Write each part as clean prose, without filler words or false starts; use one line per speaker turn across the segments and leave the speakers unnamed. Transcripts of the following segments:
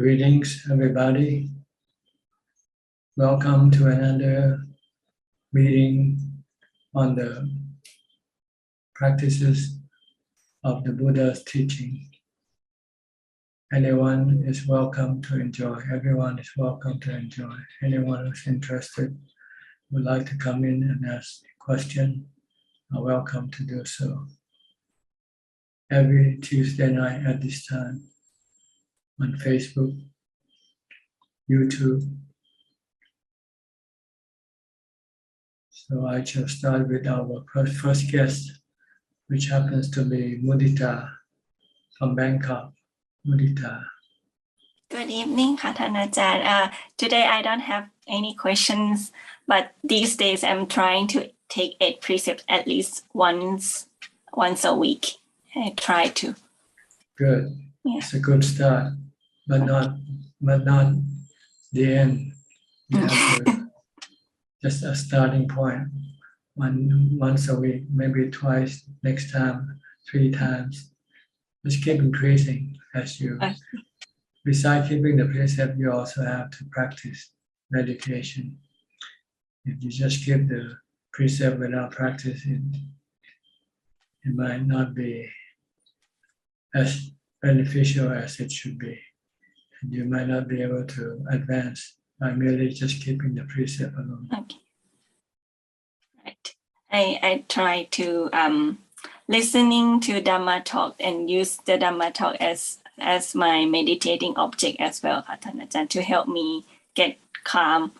Greetings, everybody. Welcome to another meeting on the practices of the Buddha's teaching. Anyone is welcome to enjoy. Everyone is welcome to enjoy. Anyone who's interested, would like to come in and ask a question, are welcome to do so. Every Tuesday night at this time on Facebook, YouTube. So I shall start with our first guest, which happens to be Mudita from Bangkok. Mudita.
Good evening,ท่านอาจารย์. Today I don't have any questions, but these days I'm trying to take 8 precepts at least once a week. I try to.
Good.
Yeah.
It's a good start, but not the end. You have to just a starting point. Once a week, maybe twice, next time, 3 times. Just keep increasing as you. Besides keeping the precept, you also have to practice meditation. If you just keep the precept without practicing, it might not be as beneficial as it should be. And you might not be able to advance by merely just keeping the precept alone.
Okay. Right. I try to listening to Dhamma talk and use the Dhamma talk as my meditating object as well,ท่านอาจารย์, to help me get calm.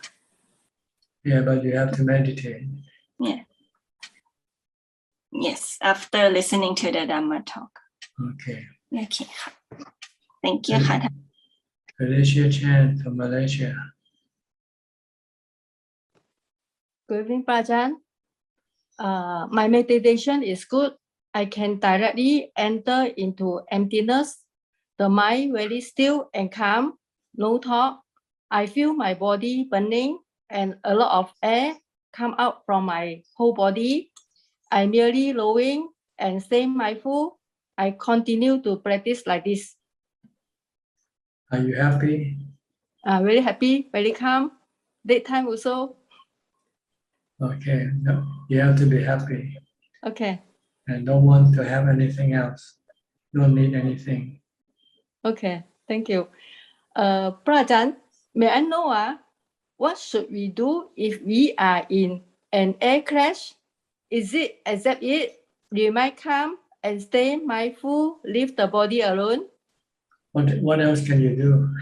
Yeah, but you have to meditate.
Yeah. Yes, after listening to the Dhamma talk.
Okay.
Okay. Thank you,ท่าน.
Felicia Chan from Malaysia.
Good evening, Ajahn. My meditation is good. I can directly enter into emptiness. The mind very still and calm, no thought. I feel my body burning and a lot of air come out from my whole body. I merely lowing and stay mindful. I continue to practice like this.
Are you happy?
Very happy, very calm. Daytime also.
Okay, no, you have to be happy.
Okay.
And don't want to have anything else. Don't need anything.
Okay, thank you. Prajan, may I know what should we do if we are in an air crash? Is it accept it, remain calm, and stay mindful, leave the body alone?
What else can you do?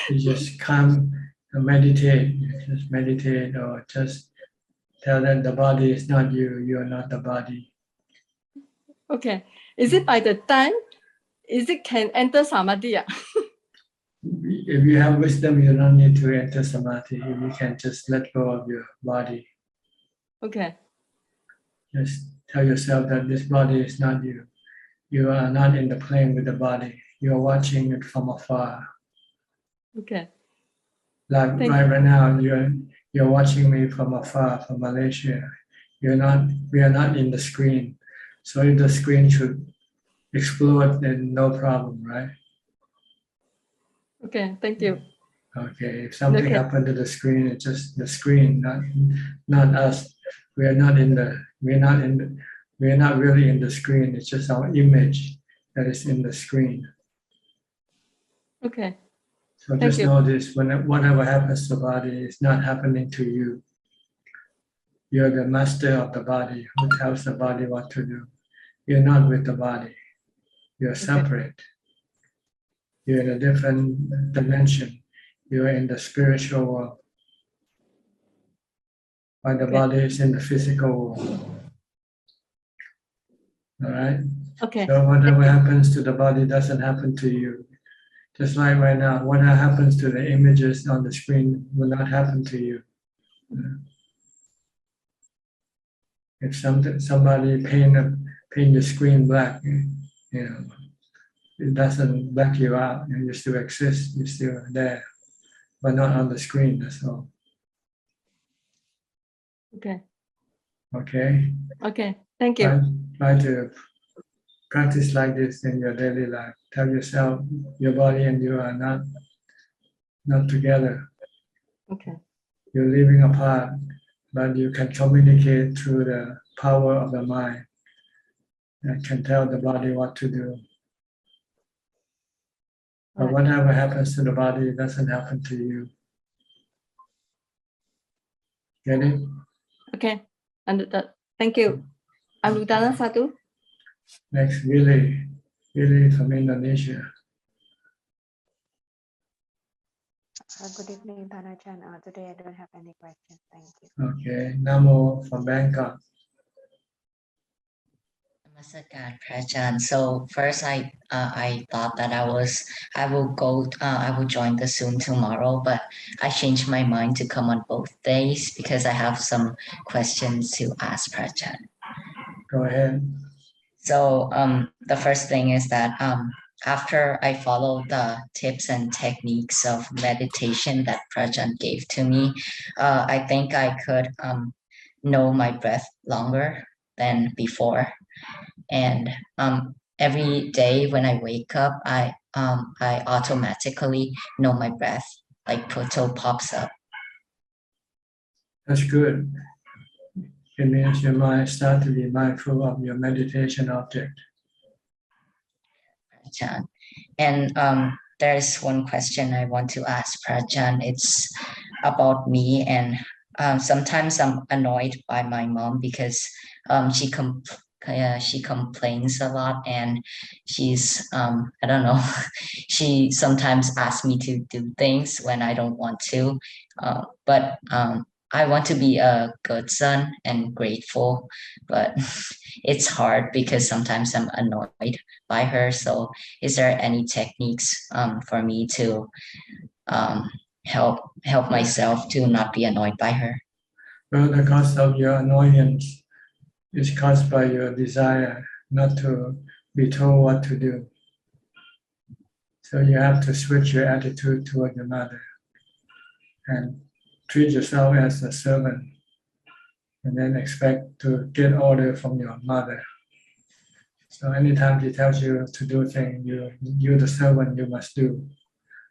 You just come and meditate. You just meditate or just tell them the body is not you, you are not the body.
Okay. Is it by the time? Is it can enter samadhi?
If you have wisdom, you don't need to enter samadhi. You can just let go of your body.
Okay.
Just tell yourself that this body is not you. You are not in the plane with the body. You are watching it from afar.
Okay.
Like right now, you're watching me from afar, from Malaysia. We are not in the screen. So if the screen should explode, then no problem, right?
Okay, thank you.
Okay, if something happened to the screen, it's just the screen, not us. We are not really in the screen. It's just our image that is in the screen.
Okay.
So just know this: whatever happens to the body is not happening to you. You're the master of the body who tells the body what to do. You're not with the body. You're separate. You're in a different dimension. You're in the spiritual world. While the body is in the physical world. All right?
Okay.
So whatever happens to the body doesn't happen to you. Just like right now, whatever happens to the images on the screen will not happen to you. If somebody paint the screen black, it doesn't black you out. You still exist. You're still there, but not on the screen. That's all.
Okay.
Okay.
Okay. Thank you.
Try to practice like this in your daily life. Tell yourself your body and you are not together.
Okay.
You're living apart, but you can communicate through the power of the mind and can tell the body what to do. But
Right.
whatever happens to the body doesn't happen to you. Get it?
Okay. Understood. Thank you. Aludana satu.
Next, Willie from Indonesia.
Good evening, Thanachan. Today I don't have any questions. Thank you.
Okay, Namo from Bangkok.
Namaskar, Prajhan. So first, I thought that I will join the Zoom tomorrow, but I changed my mind to come on both days because I have some questions to ask Prajhan.
Go ahead.
So the first thing is that after I follow the tips and techniques of meditation that Prajhan gave to me, I think I could know my breath longer than before. And every day when I wake up, I automatically know my breath, like Poto pops up.
That's good. It means your mind start to be mindful of your meditation object.
Prajhan. And there's one question I want to ask Prajhan. It's about me, and sometimes I'm annoyed by my mom because she complains a lot, and she's I don't know, she sometimes asks me to do things when I don't want to, but I want to be a good son and grateful, but it's hard because sometimes I'm annoyed by her. So is there any techniques for me to help myself to not be annoyed by her?
Well, the cause of your annoyance is caused by your desire not to be told what to do. So you have to switch your attitude toward your mother and treat yourself as a servant, and then expect to get order from your mother. So anytime she tells you to do things, you the servant, you must do,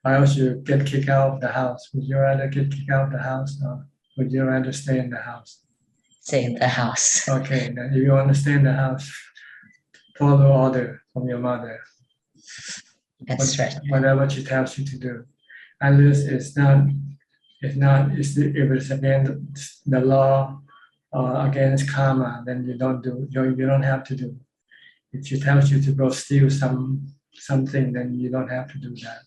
or else you get kicked out of the house. Would you rather get kicked out of the house, or would you rather stay in the house?
Stay in the house.
Okay, then if you want to stay in the house, follow order from your mother.
That's right.
Whatever she tells you to do, unless if it's against the law or against karma, then you don't do. You don't have to do. If she tells you to go steal something, then you don't have to do that.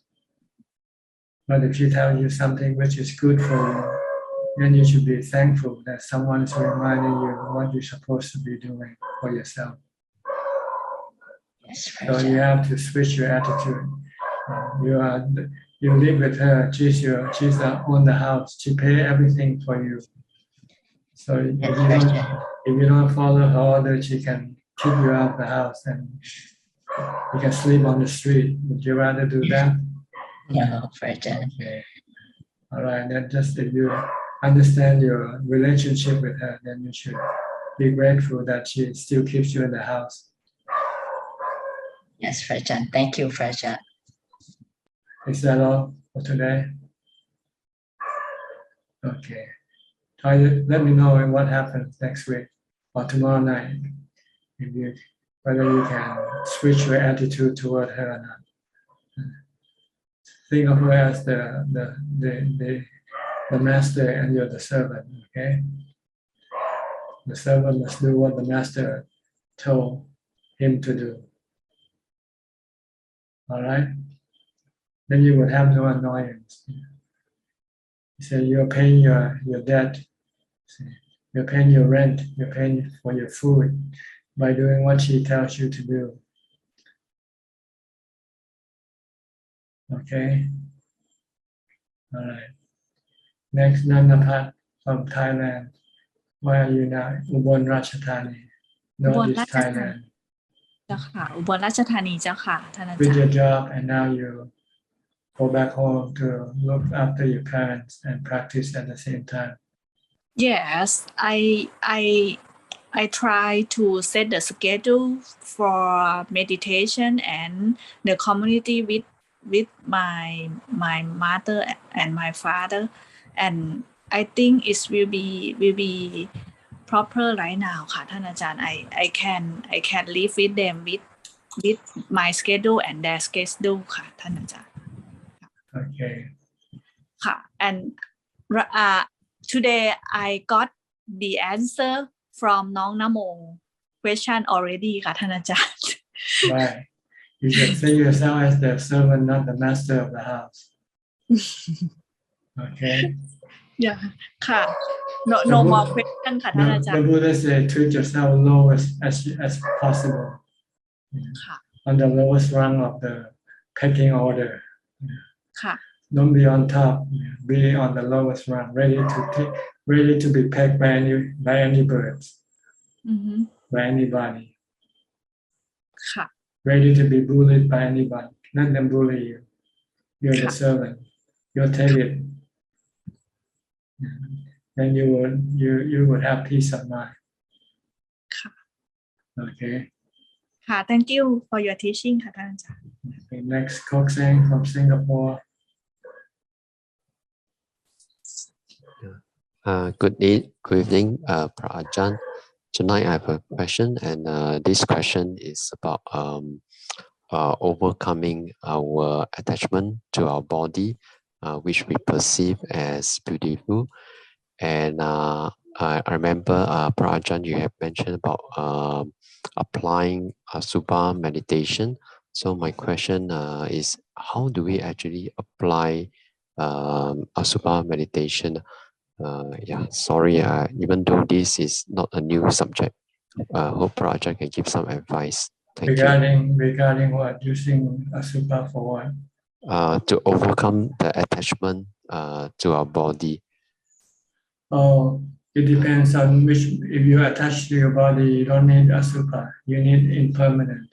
But if she tells you something which is good for you, then you should be thankful that someone is reminding you what you're supposed to be doing for yourself.
Yes,
So you have to switch your attitude. You live with her. She's the own the house. She pay everything for you. So if you don't follow her order, she can kick you out of the house and you can sleep on the street. Would you rather do that?
No, Prajhan.
Okay. All right. Then just if you understand your relationship with her, then you should be grateful that she still keeps you in the house.
Yes, Prajhan. Thank you, Prajhan.
Is that all for today? Okay. Let me know what happens next week or tomorrow night. Whether you can switch your attitude toward her or not. Think of her as the master and you're the servant. Okay. The servant must do what the master told him to do. All right. Then you would have no annoyance. You say you're paying your debt. You're paying your rent. You're paying for your food by doing what she tells you to do. Okay. All right. Next, Nanapat from Thailand. Where are you now? Ubon Ratchathani, Northeast Thailand.
เจ้าค่ะอุบลราชธานีเจ้าค่ะท่านอา
With
จาร
your
ย์
job, and now you go back home to look after your parents and practice at the same time.
Yes, I try to set the schedule for meditation and the community with my mother and my father, and I think it will be proper right now ค่ะท่านอาจารย์ I can live with them with my schedule and their schedule ค่ะท่านอาจารย์
Okay.
ค่ะ and today I got the answer from น้องนโม question already ค่ะท่านอาจารย์
Right. You should see yourself as the servant, not the master of the house. Okay.
yeah ค่ะ no more question ค่ะท่านอาจาร
The
ย์
Buddha said, treat yourself low as possible.
ค่ะ
On the lowest rung of the pecking order.
ค่ะ
Don't be on top. Be on the lowest rung, ready to be pecked by any birds,
อือฮึ
by anybody.
ค่ะ
Ready to be bullied by anybody. Let them bully you. You're the servant. You'll take it. Then you would have peace of mind.
ค่ะ
Okay.
ค่ะ thank you for your teaching ค่ะท่านอาจารย์
Okay, next, Kok Seng from Singapore.
Good evening, Ajahn. Tonight I have a question, and this question is about overcoming our attachment to our body, which we perceive as beautiful. And I remember, Ajahn, you have mentioned about applying Asubha meditation. So my question is, how do we actually apply Asubha meditation? Sorry, even though this is not a new subject, hope Ajahn can give some advice. Thank you.
Regarding what? Using Asubha for what?
To overcome the attachment to our body.
Oh, it depends on which. If you attach to your body, you don't need Asubha. You need impermanent.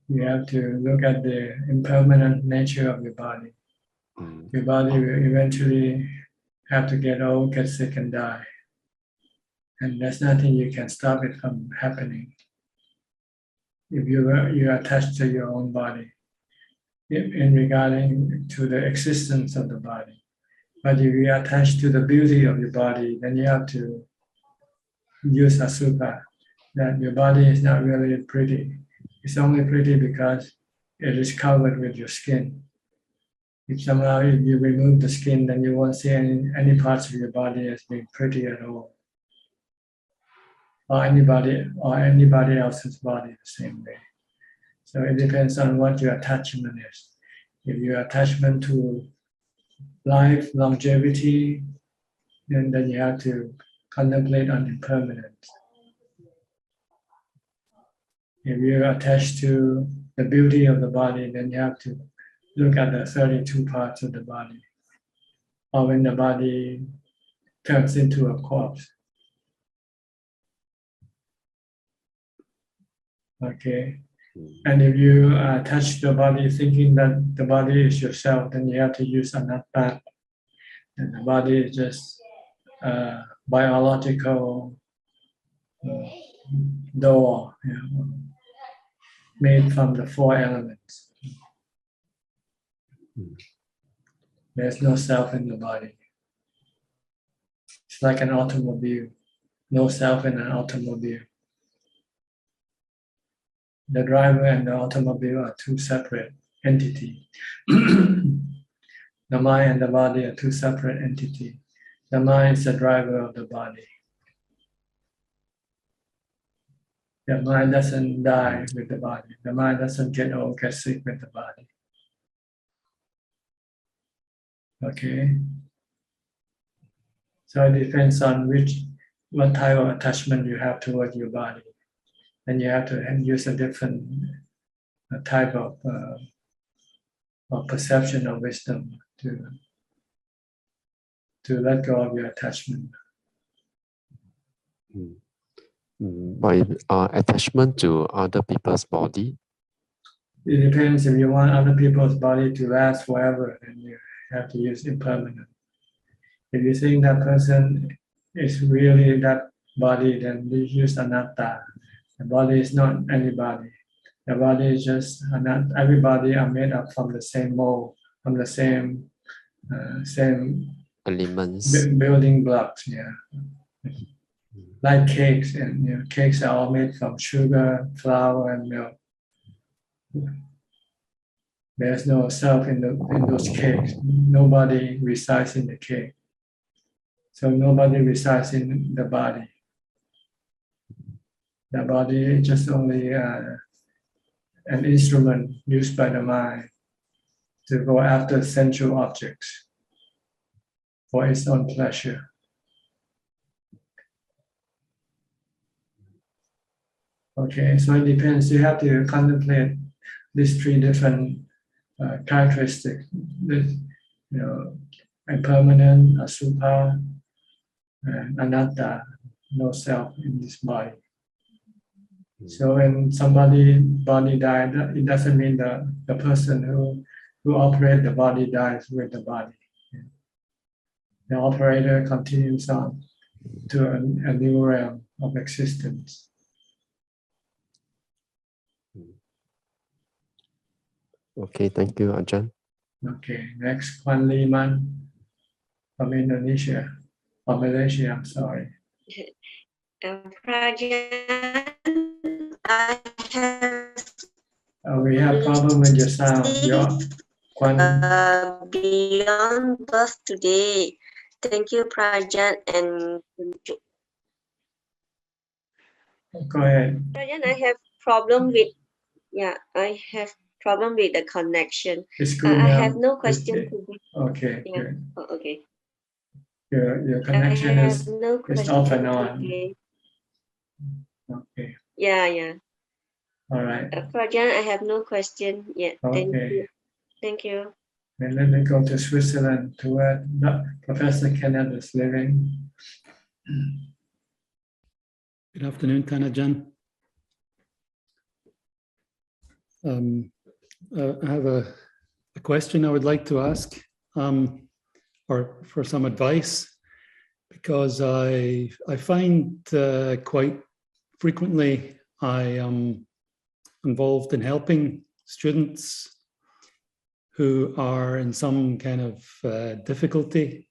You have to look at the impermanent nature of your body. Your body will eventually have to get old, get sick, and die. And there's nothing you can stop it from happening. If you are attached to your own body, in regarding to the existence of the body. But if you are attached to the beauty of your body, then you have to use Asubha. That your body is not really pretty. It's only pretty because it is covered with your skin. If somehow you remove the skin, then you won't see any parts of your body as being pretty at all. Or anybody else's body the same way. So it depends on what your attachment is. If your attachment to life, longevity, then you have to contemplate on impermanence. If you're attached to the beauty of the body, then you have to look at the 32 parts of the body. Or when the body turns into a corpse. Okay. And if you attach the body thinking that the body is yourself, then you have to use anatta. And the body is just biological door, made from the 4 elements. There's no self in the body. It's like an automobile. No self in an automobile. The driver and the automobile are 2 separate entities. The mind and the body are 2 separate entities. The mind is the driver of the body. The mind doesn't die with the body. The mind doesn't get old, get sick with the body. Okay? So it depends on what type of attachment you have toward your body. And you have to use a different type of perception or wisdom to let go of your attachment.
By attachment to other people's body.
It depends. If you want other people's body to last forever, then you have to use impermanent. If you think that person is really body, then we use anatta. The body is not anybody. The body is just everybody are made up from the same mold, from the same
Elements.
building blocks. Yeah, like cakes, and cakes are all made from sugar, flour, and milk. There's no self in those cakes. Nobody resides in the cake. So nobody resides in the body. The body is just only an instrument used by the mind to go after sensual objects for its own pleasure. Okay, so it depends. You have to contemplate these three different characteristics. This, impermanent, asubha, and anatta, no self in this body. So when somebody body died, it doesn't mean the person who operates the body dies with the body. The operator continues on to a new realm of existence.
Okay, thank you, Ajahn.
Okay, next, Kwan Liman from Indonesia, or Malaysia, I'm sorry.
Prajan, I have
We have problem with your sound. Kwan,
beyond birth today. Thank you, Prajan and
go ahead.
Prajan. I have problem with the connection.
It's good
I
now.
have no question.
Okay,
Yeah.
good.
Oh, okay.
Your connection
I
is
have no question
off and on.
today.
Okay,
Yeah.
all right.
Prajan, I have no question yet. Thank
Okay.
you. Thank you.
And then we go to Switzerland to where Professor Kenneth is living.
Good afternoon, Tanajan. I have a question I would like to ask, or for some advice, because I find quite frequently I am involved in helping students who are in some kind of difficulty,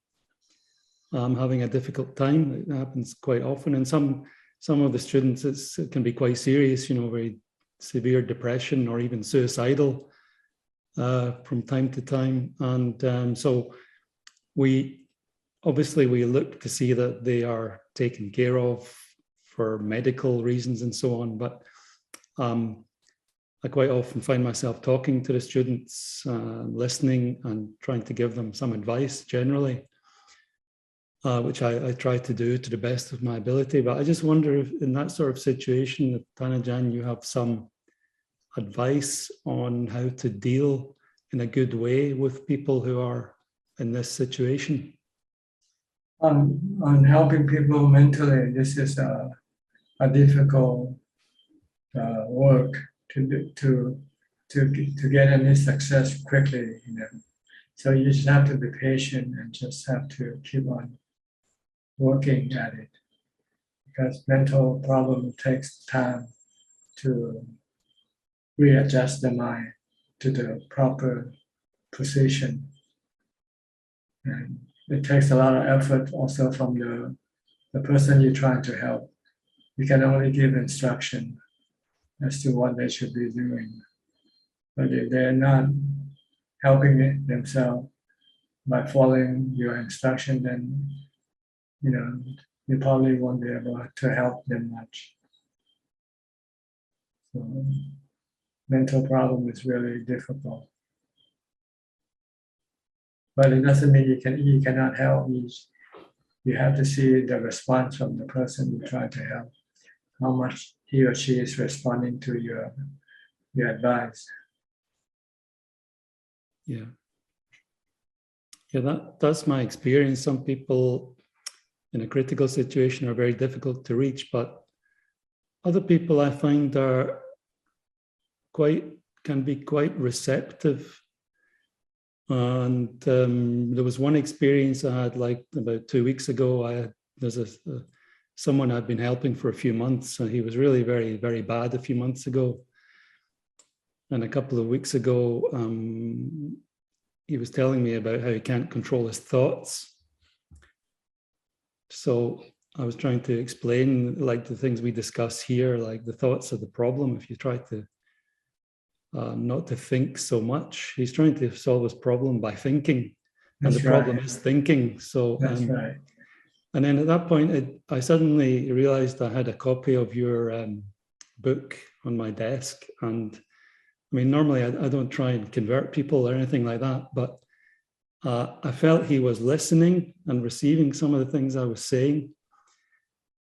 having a difficult time. It happens quite often, and some of the students it can be quite serious, very severe depression or even suicidal from time to time. And so we look to see that they are taken care of for medical reasons and so on. But I quite often find myself talking to the students, listening and trying to give them some advice generally, which I try to do to the best of my ability. But I just wonder if in that sort of situation, Tanajan, you have some advice on how to deal in a good way with people who are in this situation.
On helping people mentally, this is a difficult work to get any success quickly. So you just have to be patient and just have to keep on working at it, because mental problem takes time to readjust the mind to the proper position, and it takes a lot of effort also from the person you're trying to help. You can only give instruction as to what they should be doing, but if they're not helping it themselves by following your instruction, then you probably won't be able to help them much. So mental problem is really difficult, but it doesn't mean you cannot help. You have to see the response from the person you try to help, how much he or she is responding to your advice.
Yeah, that's my experience. Some people in a critical situation are very difficult to reach, but other people I find can be quite receptive. And there was one experience I had, like about 2 weeks ago. There's a someone I'd been helping for a few months, and he was really very, very bad a few months ago. And a couple of weeks ago, he was telling me about how he can't control his thoughts. So I was trying to explain, like the things we discuss here, like the thoughts are the problem. If you try to not to think so much, he's trying to solve his problem by thinking. And the problem is thinking. So
That's right.
And then at that point, I suddenly realized I had a copy of your book on my desk. And I mean, normally I don't try and convert people or anything like that, but I felt he was listening and receiving some of the things I was saying.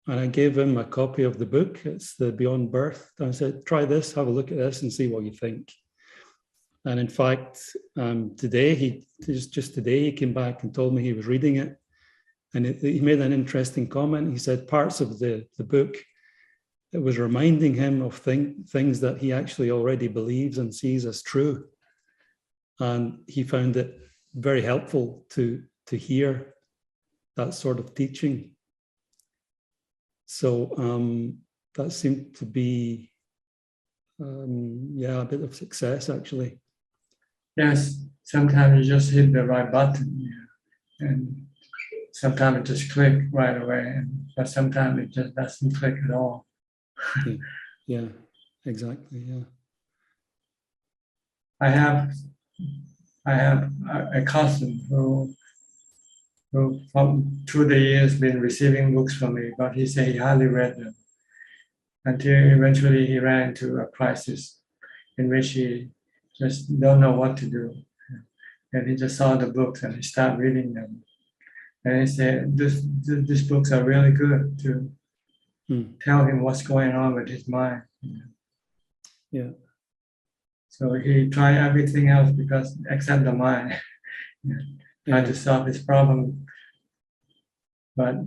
And I gave him a copy of the book. It's the Beyond Birth. I said, try this, have a look at this and see what you think. And in fact, today, just today, he came back and told me he was reading it. And he made an interesting comment. He said parts of the book, it was reminding him of things that he actually already believes and sees as true. And he found it very helpful to hear that sort of teaching. So that seemed to be, a bit of success, actually.
Yes, sometimes you just hit the right button, and sometimes it just click right away, but sometimes it just doesn't click at all.
Yeah, exactly. Yeah.
I have a cousin who through the years been receiving books from me, but he said he hardly read them until eventually he ran into a crisis in which he just don't know what to do. And he just saw the books and he started reading them. And he said, these books are really good to tell him what's going on with his mind.
Yeah.
So he tried everything else except the mind. Try to solve his problem. But,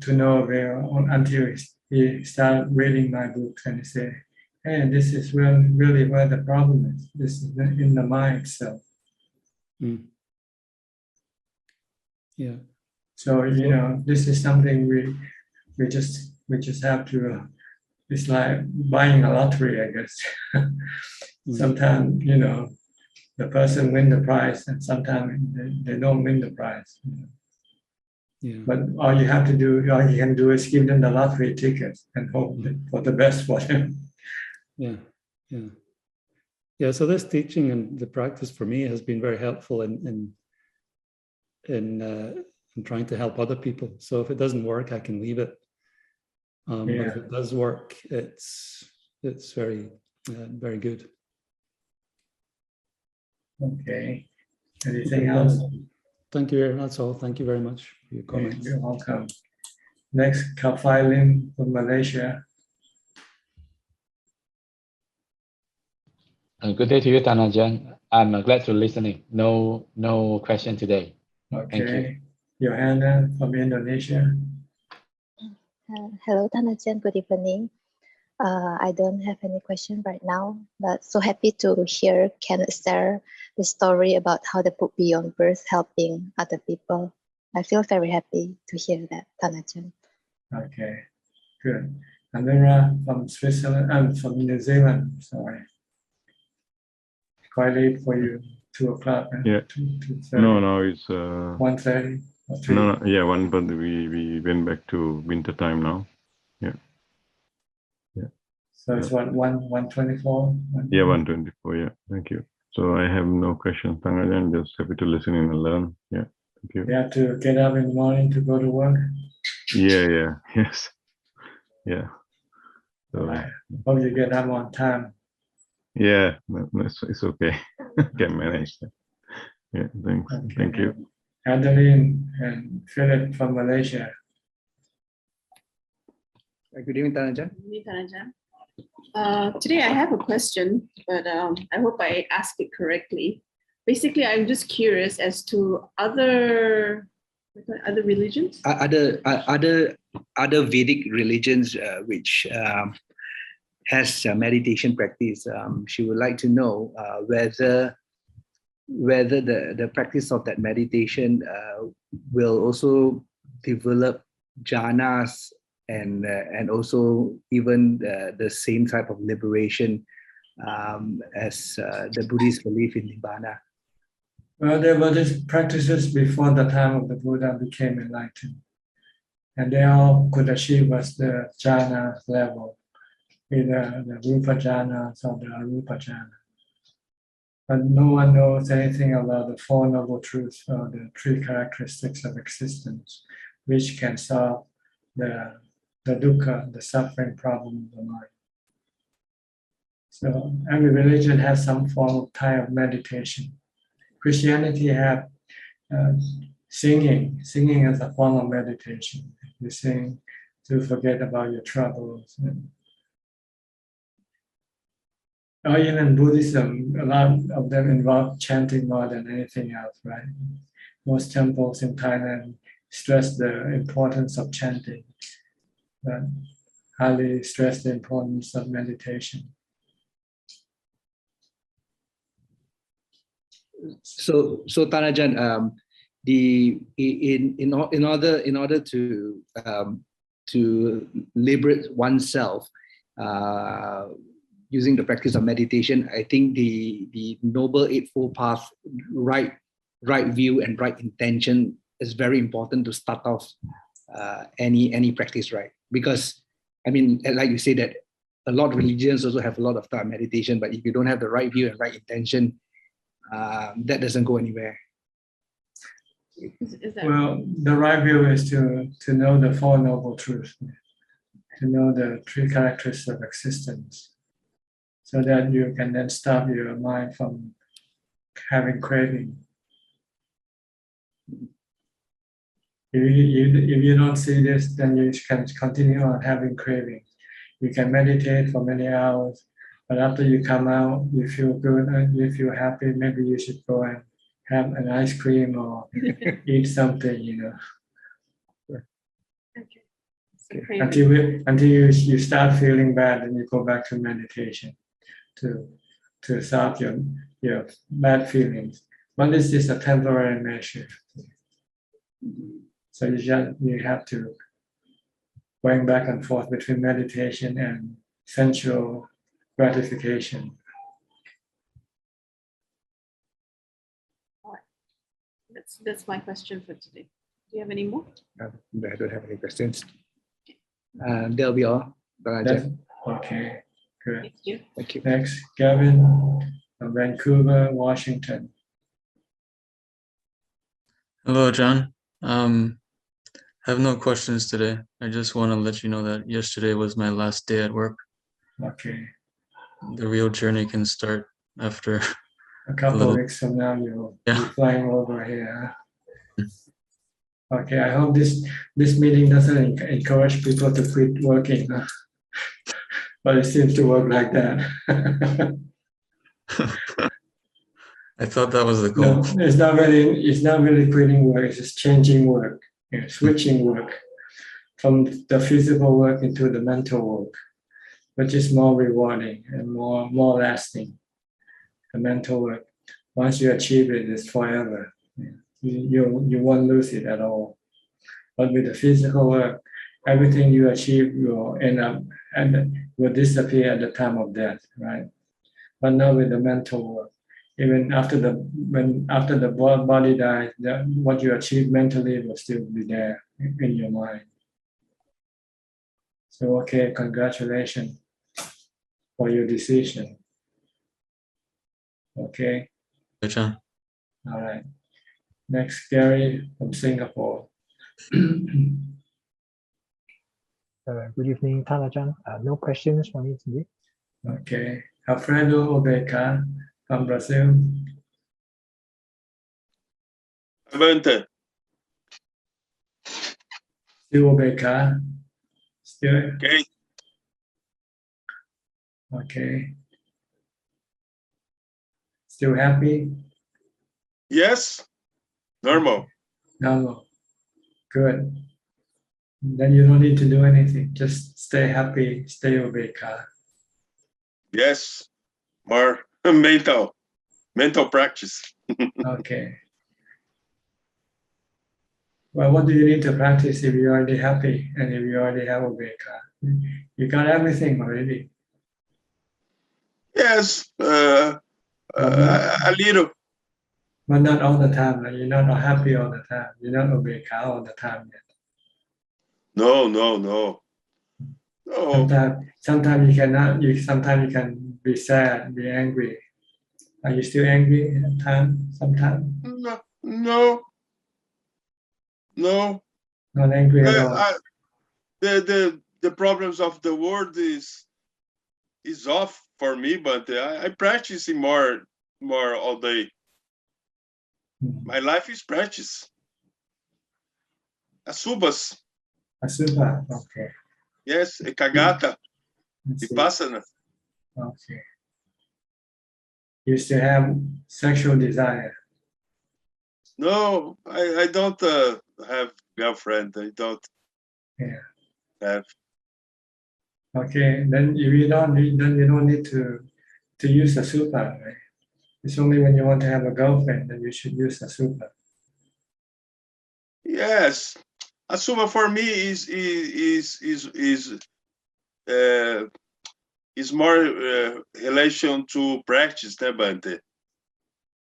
to no avail until he started reading my books and he said, hey, this is really where the problem is. This is in the mind itself.
Yeah.
So, this is something we just have to, it's like buying a lottery, I guess. Sometimes, the person win the prize and sometimes they don't win the prize.
Yeah.
But all you can do is give them the lottery tickets and hope for the best for them.
Yeah. So this teaching and the practice for me has been very helpful in trying to help other people. So if it doesn't work, I can leave it. But if it does work, it's very, very good.
Okay. Anything else?
Thank you. That's all. Thank you very much for your comments.
You're welcome. Next, Kafai Lim from Malaysia.
Good day to you, Ajahn. I'm glad to listening. No question today.
Okay.
Thank you.
Johanna from Indonesia.
Hello, Ajahn. Good evening. I don't have any question right now, but so happy to hear Kenneth share the story about how the book Beyond Birth helping other people. I feel very happy to hear that, Ajahn.
Okay, good. Amira from Switzerland, from New Zealand, sorry. Quite late for you, 2 o'clock.
Yeah.
2:30.
No, it's
1:30 or 3?
No, yeah, 1, but we went back to winter time now. Yeah.
So it's 1:24?
Yeah, 1:24, yeah. Thank you. So I have no questions, Ajahn. Just happy to listen and learn. Yeah. Thank you.
You have to get up in the morning to go to work?
Yeah. Yes. Yeah. So
Right. Hope you get up on time.
yeah, it's okay. Can manage that. Yeah, thanks.
Okay.
Thank you.
Adeline and Philip from Malaysia.
Good evening, Ajahn. Today I have a question, but I hope I ask it correctly. Basically, I'm just curious as to other religions,
other Vedic religions which has meditation practice. She would like to know whether the practice of that meditation will also develop jhanas and also even the same type of liberation as the Buddhists believe in Nibbana?
Well, there were these practices before the time of the Buddha became enlightened. And they all could achieve was the jhana level, either the rupa jhanas or the arupa jhana. But no one knows anything about the Four Noble Truths or the three characteristics of existence, which can solve the dukkha, the suffering problem of the mind. So every religion has some form of type of meditation. Christianity have singing as a form of meditation. You sing to forget about your troubles. Or even Buddhism, a lot of them involve chanting more than anything else, right? Most temples in Thailand stress the importance of chanting, but highly stress the importance of meditation.
So Tanajan, in order to liberate oneself using the practice of meditation, I think the Noble Eightfold Path, right view and right intention is very important to start off any practice, right? Because I mean, like you say, that a lot of religions also have a lot of time meditation, but if you don't have the right view and right intention, that doesn't go anywhere.
Is that
Well, the right view is to know the Four Noble Truths, to know the three characteristics of existence, so that you can then stop your mind from having craving. If you don't see this, then you can continue on having craving. You can meditate for many hours, but after you come out, you feel good and you feel happy. Maybe you should go and have an ice cream or eat something, you know.
okay.
Until you start feeling bad, and you go back to meditation to stop your bad feelings. But this is a temporary measure. So you have to going back and forth between meditation and sensual gratification.
All right. That's my question for today. Do you have any more?
I don't have any questions. That'll be all.
Okay, good.
Thank you.
Thank you.
Next, Gavin from Vancouver, Washington.
Hello, John. I have no questions today. I just want to let you know that yesterday was my last day at work.
Okay.
The real journey can start after
A couple of weeks from now, you'll be flying over here. Okay, I hope this meeting doesn't encourage people to quit working, but it seems to work like that.
I thought that was the goal.
No, it's not really quitting work. It's just changing work, switching work from the physical work into the mental work, which is more rewarding and more lasting. The mental work, once you achieve it, it's forever. You won't lose it at all. But with the physical work, everything you achieve will end up and will disappear at the time of death, right? But not with the mental work. Even after the body dies, what you achieve mentally will still be there in your mind. So okay, congratulations for your decision. Okay.
Good, John.
All right. Next, Gary from Singapore.
Good evening, Tanajan. No questions for me today.
Okay. Alfredo Obeca from Brazil.
Avante.
Still Obeca. Still.
Okay.
Okay. Still happy?
Yes. Normal.
Normal. Good. Then you don't need to do anything. Just stay happy, stay Obeca.
Yes. More mental practice.
Okay. Well, what do you need to practice if you're already happy and if you already have Ubeka? You got everything already.
Yes, a little.
But not all the time. Like you're not happy all the time. You're not Ubeka all the time yet.
No, no, no. No.
Sometimes you cannot. Sometimes you can be sad, be angry. Are you still angry at times? Sometimes.
No.
Not angry at all.
The problems of the world is off for me, but I practice more all day. My life is practice. Asubas.
Asuba, okay.
Yes, Ekagata, Vipassana.
Okay. You still have sexual desire?
No, I don't have girlfriend. I don't have.
Okay, then if you don't need, then you don't need to use a super, right? It's only when you want to have a girlfriend that you should use a super.
Yes, Asuma for me is more relation to practice, né, Bante?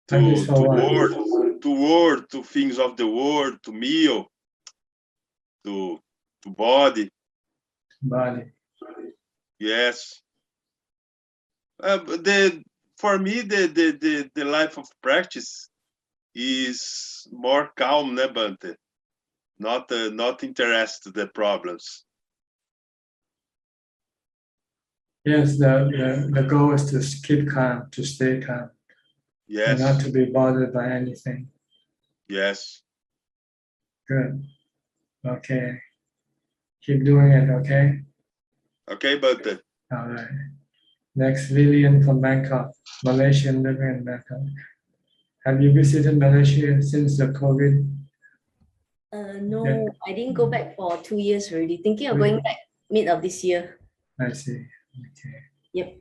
To word, to things of the world, to meal, to body.
Body.
Yes. For me the life of practice is more calm, né, Bante? Not interested the problems.
Yes, the goal is to keep calm, to stay calm.
Yes.
And not to be bothered by anything.
Yes.
Good. Okay. Keep doing it, okay?
Okay, Bante.
All right. Next, Lillian from Bangkok, Malaysian living in Bangkok. Have you visited Malaysia since the COVID?
No,
Yeah.
I didn't go back for 2 years already. Thinking of going back mid of this year.
I see. Okay.
Yep.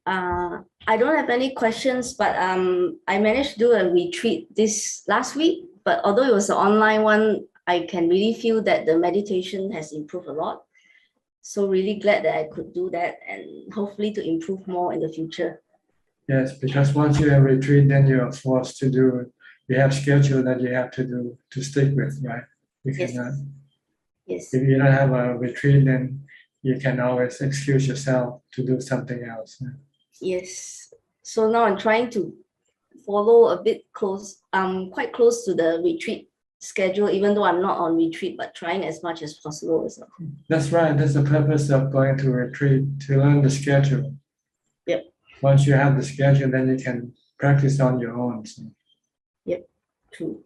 I don't have any questions, but I managed to do a retreat this last week. But although it was an online one, I can really feel that the meditation has improved a lot. So really glad that I could do that and hopefully to improve more in the future.
Yes, because once you have retreat, then you are forced to do, you have schedule that you have to do, to stick with, right? You cannot.
Yes.
If you don't have a retreat, then you can always excuse yourself to do something else.
Yes. So now I'm trying to follow a bit close, quite close to the retreat schedule, even though I'm not on retreat, but trying as much as possible as well.
That's right. That's the purpose of going to retreat, to learn the schedule.
Yep.
Once you have the schedule, then you can practice on your own. So.
Yep, true.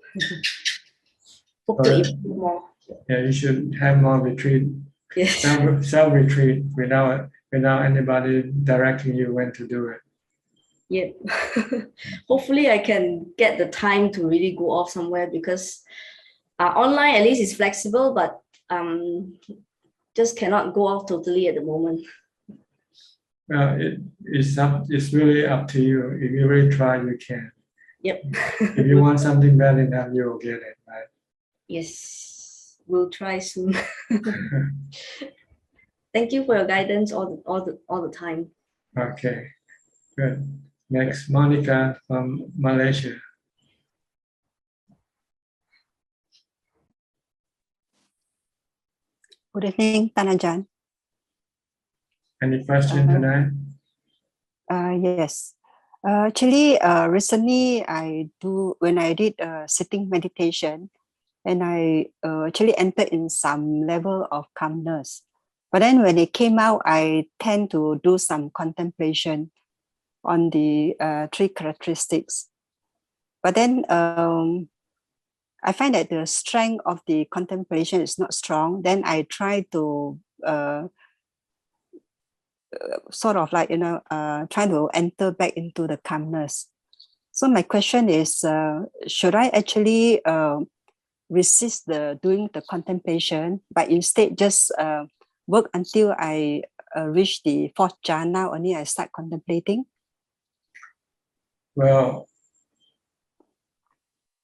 Hope to improve more.
Yeah, you should have more retreat.
Yes.
Self retreat without anybody directing you when to do it.
Yep. Hopefully I can get the time to really go off somewhere because online at least is flexible, but just cannot go off totally at the moment.
Well, it's really up to you. If you really try, you can.
Yep.
If you want something bad enough, you will get it, right?
Yes, we'll try soon. Thank you for your guidance all the time.
Okay, good. Next, Monica from Malaysia.
Good evening, Tanajan.
Any question tonight?
Yes. Actually, recently when I did sitting meditation, and I actually entered in some level of calmness. But then when it came out, I tend to do some contemplation on the 3 characteristics. But then I find that the strength of the contemplation is not strong. Then I try to sort of like, trying to enter back into the calmness. So my question is, should I actually resist doing the contemplation, but instead just work until I reach the 4th jhana, only I start contemplating?
Well,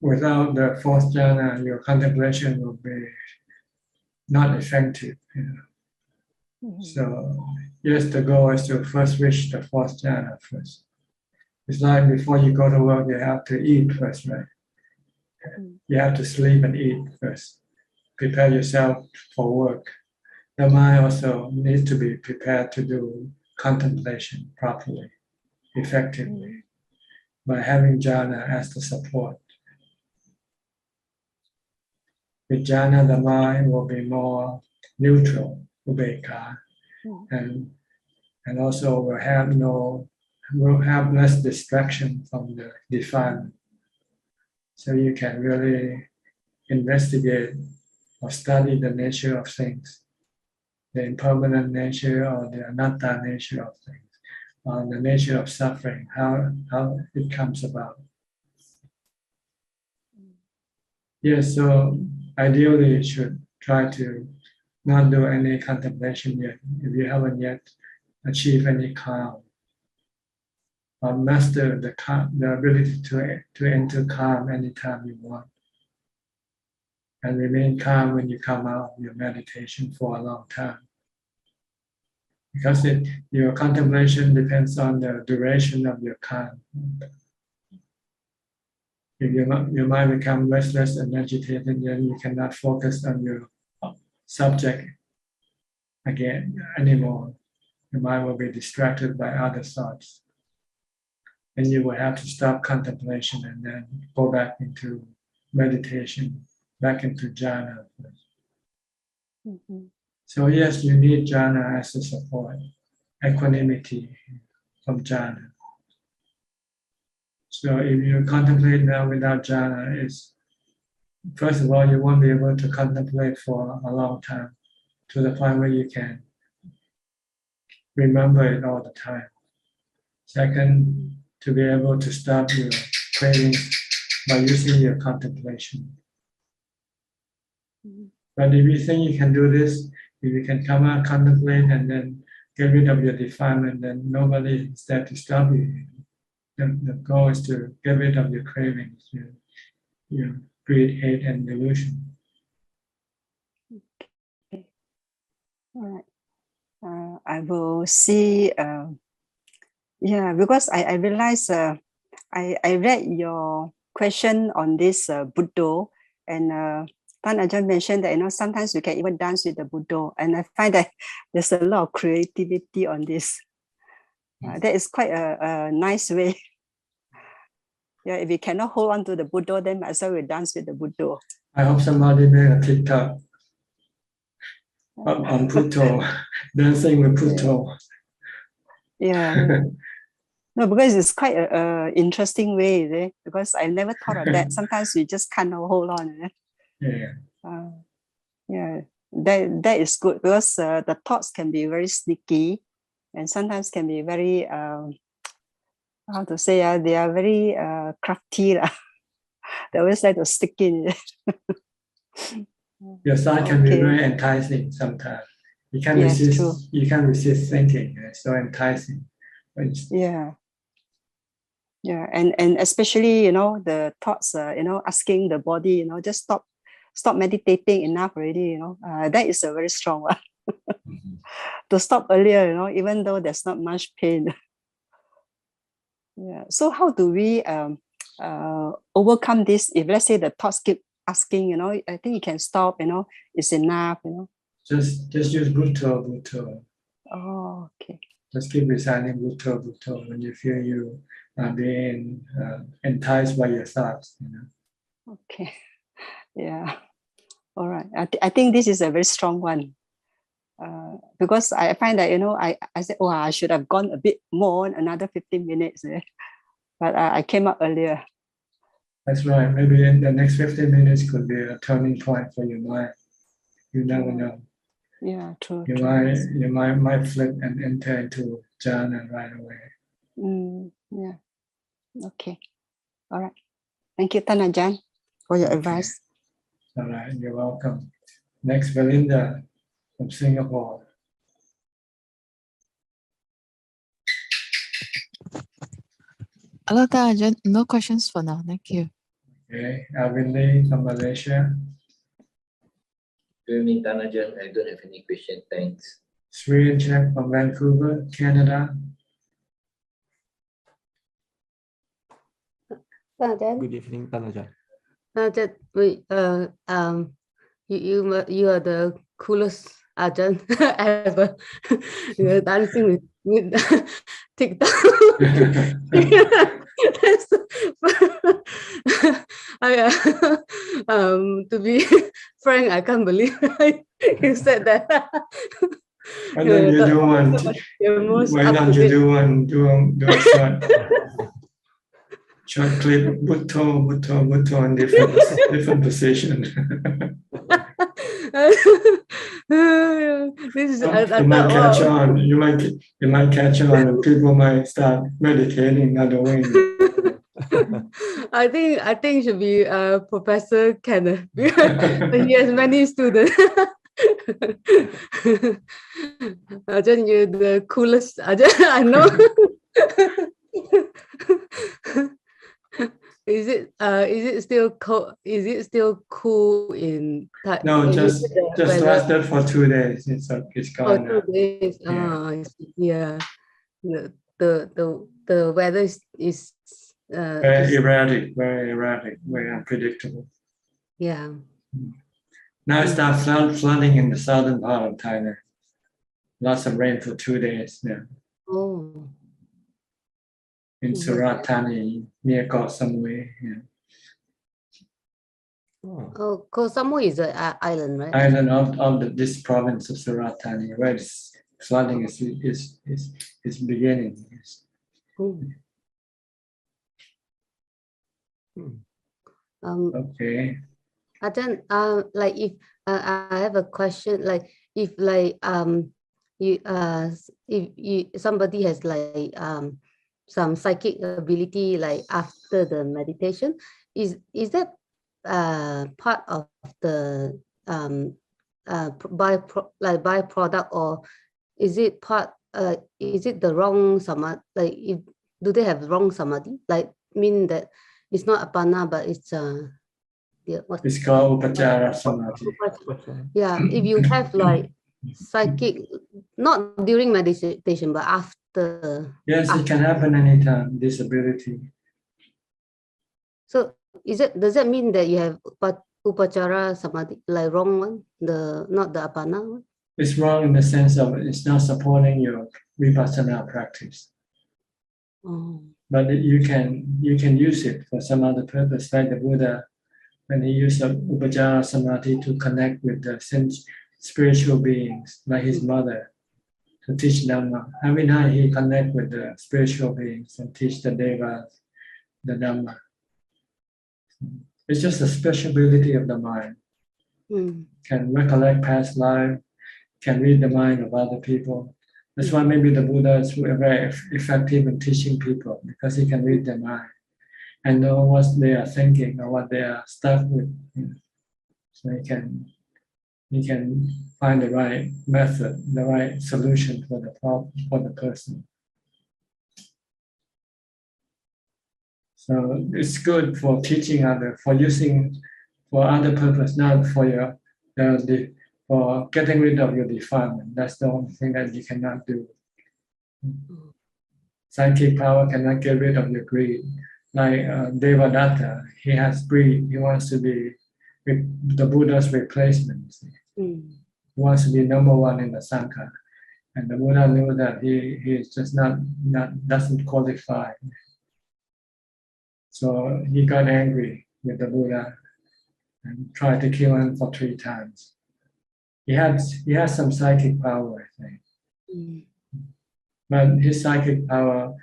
without the fourth jhana, your contemplation will be not effective. So yes, the goal is to first reach the fourth jhana first. It's like before you go to work, you have to eat first, right? You have to sleep and eat first. Prepare yourself for work. The mind also needs to be prepared to do contemplation properly, effectively, by having jhana as the support. With jhana, the mind will be more neutral, ubekkha, and also will have less distraction from the defilement. So you can really investigate or study the nature of things, the impermanent nature or the anatta nature of things, or the nature of suffering, how it comes about. Yes, so ideally you should try to not do any contemplation yet, if you haven't yet achieved any calm, or master the ability to enter calm anytime you want, and remain calm when you come out of your meditation for a long time. Because your contemplation depends on the duration of your calm. If your mind becomes restless and agitated, then you cannot focus on your subject anymore. Your mind will be distracted by other thoughts. And you will have to stop contemplation and then go back into meditation, back into jhana. So yes, you need jhana as a support, equanimity from jhana. So if you contemplate now without jhana, first of all, you won't be able to contemplate for a long time to the point where you can remember it all the time. Second, to be able to stop your cravings by using your contemplation. But if you think you can do this, if you can come out, contemplate, and then get rid of your defilement, then nobody is there to stop you. The goal is to get rid of your cravings, your greed, hate, and delusion.
Okay. All right. I will see. Yeah, because I realized I read your question on this Buddha, and Tan Ajahn mentioned that sometimes you can even dance with the Buddha, and I find that there's a lot of creativity on this. That is quite a nice way. Yeah, if you cannot hold on to the Buddha, then might as well we dance with the Buddha.
I hope somebody made a TikTok on Putto, dancing with Putto.
Yeah. No, because it's quite a interesting way, because I never thought of that. Sometimes we just cannot hold on.
Yeah.
Yeah, that is good, because the thoughts can be very sneaky, and sometimes can be very how to say, they are very crafty. They always like to stick in.
Your side can be very enticing sometimes. You can't resist.
True.
You can't resist thinking. It's so enticing.
Yeah, and especially the thoughts. Asking the body. Just stop meditating enough already. That is a very strong one. To stop earlier. Even though there's not much pain. Yeah. So how do we overcome this? If let's say the thoughts keep asking, I think you can stop. It's enough.
Just use Bhutto.
Oh, okay.
Just keep reciting Bhutto when you feel you are being enticed by your thoughts.
Okay. Yeah. All right. I think this is a very strong one. Because I find that I said, oh, I should have gone a bit more, another 15 minutes, but I came up earlier.
That's right. Maybe in the next 15 minutes could be a turning point for your mind. You never know.
Yeah, true.
Your mind might flip and enter into jhana right away.
Yeah. Okay. All right. Thank you, Tan Ajahn, for your advice.
All right. You're welcome. Next, Belinda from Singapore.
Hello, Ajahn. No questions for now. Thank you.
Okay, Alvin Lee from Malaysia.
Good evening, Tanajan. I don't have any question. Thanks.
Sri Check from Vancouver, Canada.
Good evening, Tanajan.
You are the coolest Ajahn ever. You're dancing with TikTok. To be frank, I can't believe you said that.
Why don't you do one? Why don't you do one? Do a short clip, Bhutto in different position. You might catch on. You might catch on, and people might start meditating not knowing.
I think should be Professor Kenneth. He has many students. Ajahn, you're the coolest. Ajahn, I know. Is it still cool? Is it still cool in?
No, just lasted for 2 days. It's gone.
For 2 days. Yeah. The weather is
very erratic, very unpredictable.
Yeah.
Now it starts flooding in the southern part of Thailand. Lots of rain for 2 days. Yeah.
Oh.
In Suchart Thani, near Koh Samui. Yeah.
Oh, Koh Samui is an island, right?
Island of this province of Suchart Thani, where this flooding is beginning. Yes. Okay.
Ajahn, like if I have a question, like if like somebody has like some psychic ability like after the meditation, is that part of the byproduct, or is it is it the wrong samadhi? Like do they have wrong samadhi? Like mean that it's not apana, but it's
it's called upachara samadhi.
Yeah, if you have like psychic, not during meditation, but after.
Yes, it can happen anytime, disability.
So does that mean that you have upachara samadhi, like wrong one, not the apana one?
It's wrong in the sense of it's not supporting your vipassana practice.
Oh.
But you can use it for some other purpose, like the Buddha, when he used upachara samadhi to connect with the spiritual beings, like his mother, to teach Dhamma. Every night he connect with the spiritual beings and teach the devas, the Dhamma. It's just a special ability of the mind. Can recollect past life, can read the mind of other people. That's why maybe the Buddha is very effective in teaching people, because he can read their mind and know what they are thinking or what they are stuck with. So he can find the right method, the right solution for the problem, for the person. So it's good for teaching others, for using for other purpose, not for for getting rid of your defilement. That's the only thing that you cannot do. Psychic power cannot get rid of your greed. Like Devadatta, he has greed. He wants to be the Buddha's replacement. He wants to be number one in the Sangha. And the Buddha knew that he is just doesn't qualify. So he got angry with the Buddha and tried to kill him for 3 times. He has some psychic power, I think. But his psychic power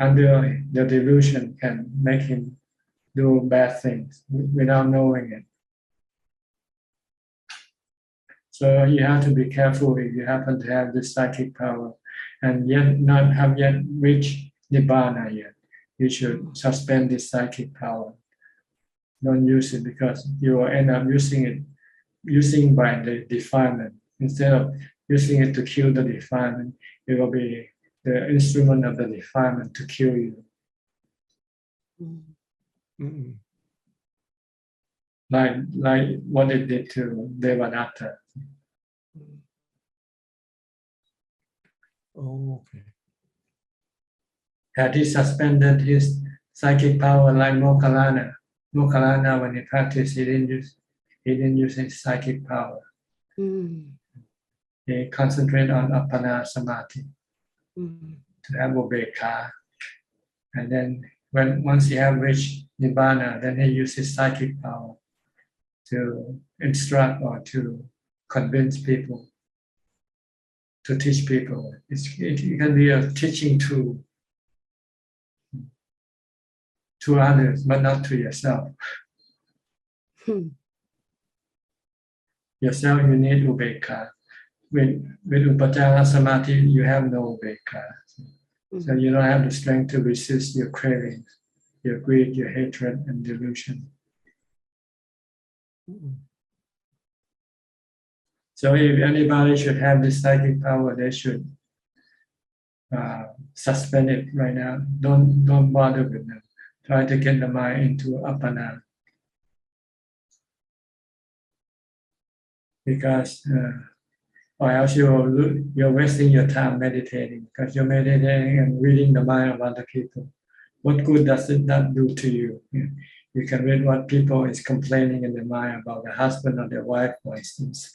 under the delusion can make him do bad things without knowing it. So you have to be careful if you happen to have this psychic power and yet not have yet reached Nibbana yet. You should suspend this psychic power. Don't use it, because you will end up using by the defilement. Instead of using it to kill the defilement, it will be the instrument of the defilement to kill you. Like what it did to Devadatta.
Oh, okay.
Had he suspended his psychic power like Mokkhalana? Mokkhalana, when he practiced, he didn't use his psychic power. He concentrated on Appana Samadhi to have Ubekha. And then once he have reached Nibbana, then he used his psychic power to instruct or to convince people, to teach people. It can be a teaching tool to others, but not to yourself. Yourself, you need Ubekha. With Upajjhana Samadhi, you have no Ubekha. So you don't have the strength to resist your cravings, your greed, your hatred, and delusion. So if anybody should have this psychic power, they should suspend it right now. Don't bother with them. Try to get the mind into Appana. Because or else you're wasting your time meditating, because you're meditating and reading the mind of other people. What good does it not do to you? You can read what people is complaining in their mind about the husband or their wife, for instance.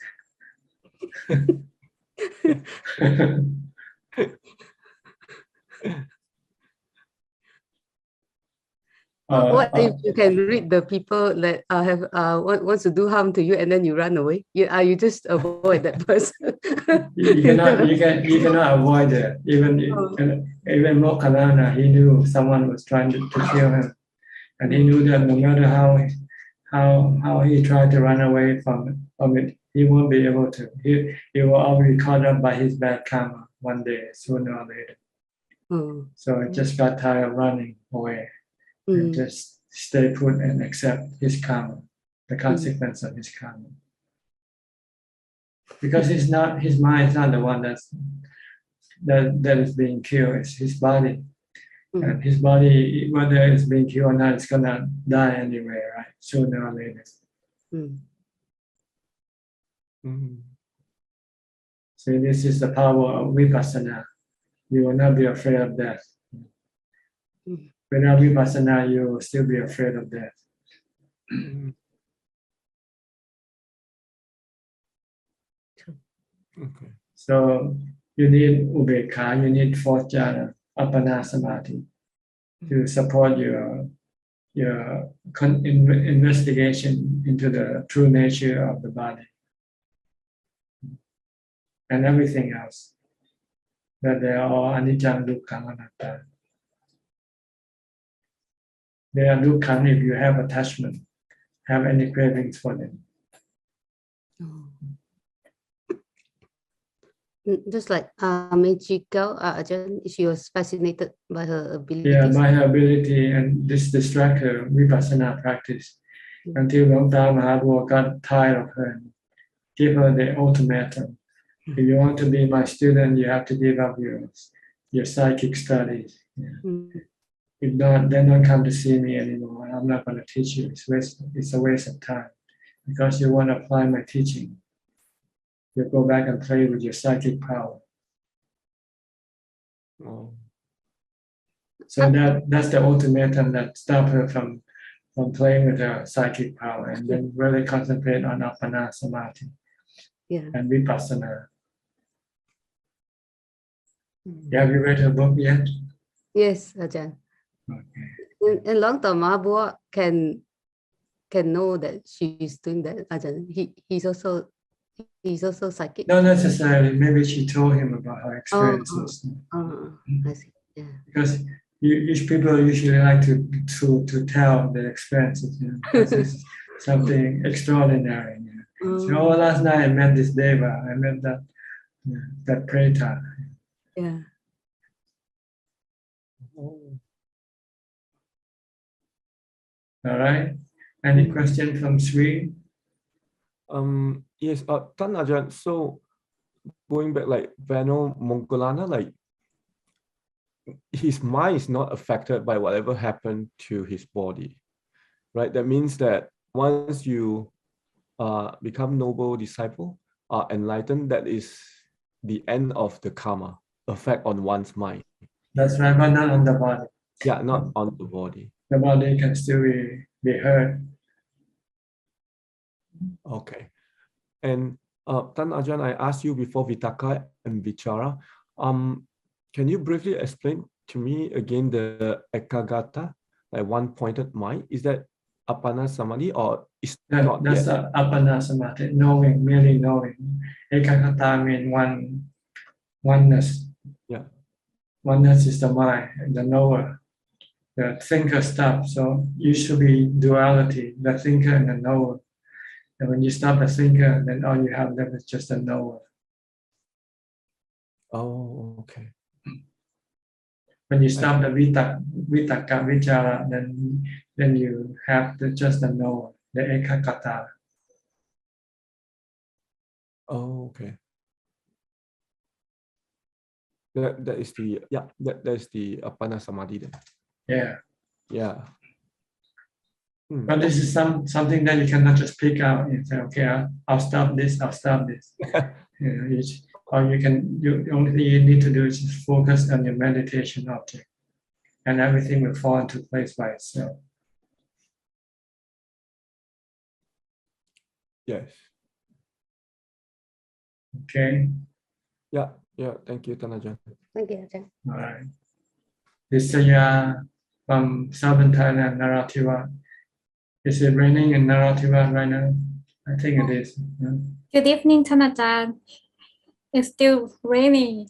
What if you can read the people that wants to do harm to you and then you run away? You just avoid that person.
You cannot avoid it. Even Mokkhalana, he knew someone was trying to kill him, and he knew that no matter how he tried to run away from it, he won't be able to. He will always be caught up by his bad karma one day, sooner or later. So I just got tired of running away. And just stay put and accept his karma, the consequence of his karma. Because his mind is not the one that is being killed, it's his body. And his body, whether it's being killed or not, it's gonna die anyway, right? Sooner or later. So this is the power of vipassana. You will not be afraid of death. Without vipassana, you will still be afraid of death.
Okay.
So you need ubekha, you need fourth jhana, appana samadhi, to support your investigation into the true nature of the body and everything else. That they are all anicca, dukkha, anatta. They are dukkha if you have attachment, have any cravings for them.
Just like Mejiko, Ajahn, she was fascinated by her abilities.
Yeah, by her ability, and this distract her vipassana practice until Long Time Mahaprabhu got tired of her and give her the ultimatum. If you want to be my student, you have to give up your psychic studies. If not, then don't come to see me anymore. I'm not going to teach you. It's a waste of time. Because you want to apply my teaching, you go back and play with your psychic power. So that's the ultimatum that stopped her from playing with her psychic power and then really concentrate on appana samadhi and vipassana. Have you read her book yet?
Yes, Ajahn.
Okay.
And Long Time Mahaprabhu can know that she's doing that, Ajahn. He's also psychic.
Not necessarily. Maybe she told him about her experiences.
I see. Yeah.
Because people usually like to tell their experiences. This is something extraordinary. So last night I met this deva. I met that preta.
Yeah.
All right. Any question from Sri?
Yes, Tan Ajahn, so going back, like Veno Moggallana, like his mind is not affected by whatever happened to his body. right? That means that once you become noble disciple, are enlightened, that is the end of the karma effect on one's mind.
That's right, but not on the body.
Yeah, not on the body.
The body can still be hurt.
Okay. And Tan Ajahn, I asked you before Vitaka and Vichara. Can you briefly explain to me again the Ekagata, like one-pointed mind? Is that Appana Samadhi or is not
That's
yet?
Appana Samadhi, knowing, merely knowing. Ekagata means oneness.
Yeah.
Oneness is the mind, the knower. The thinker stops. So usually duality, the thinker and the knower. And when you stop the thinker, then all you have left is just a knower.
Oh, okay.
When you stop the vitaka, vichara, then you have just the knower, the ekagata.
Oh, okay. That is the that is the Appana Samadhi then.
Yeah.
Yeah.
But this is something that you cannot just pick out and say, okay, I'll stop this, I'll stop this. Or the only thing you need to do is just focus on your meditation object, and everything will fall into place by itself.
Yes.
Okay.
Yeah. Thank you, Tan Ajahn.
Thank you, Ajahn.
All right. Disaya from Southern Thailand, Narathivat. Is it raining in Narathivat right now? I think it is.
Good evening, Tanajan. It's still raining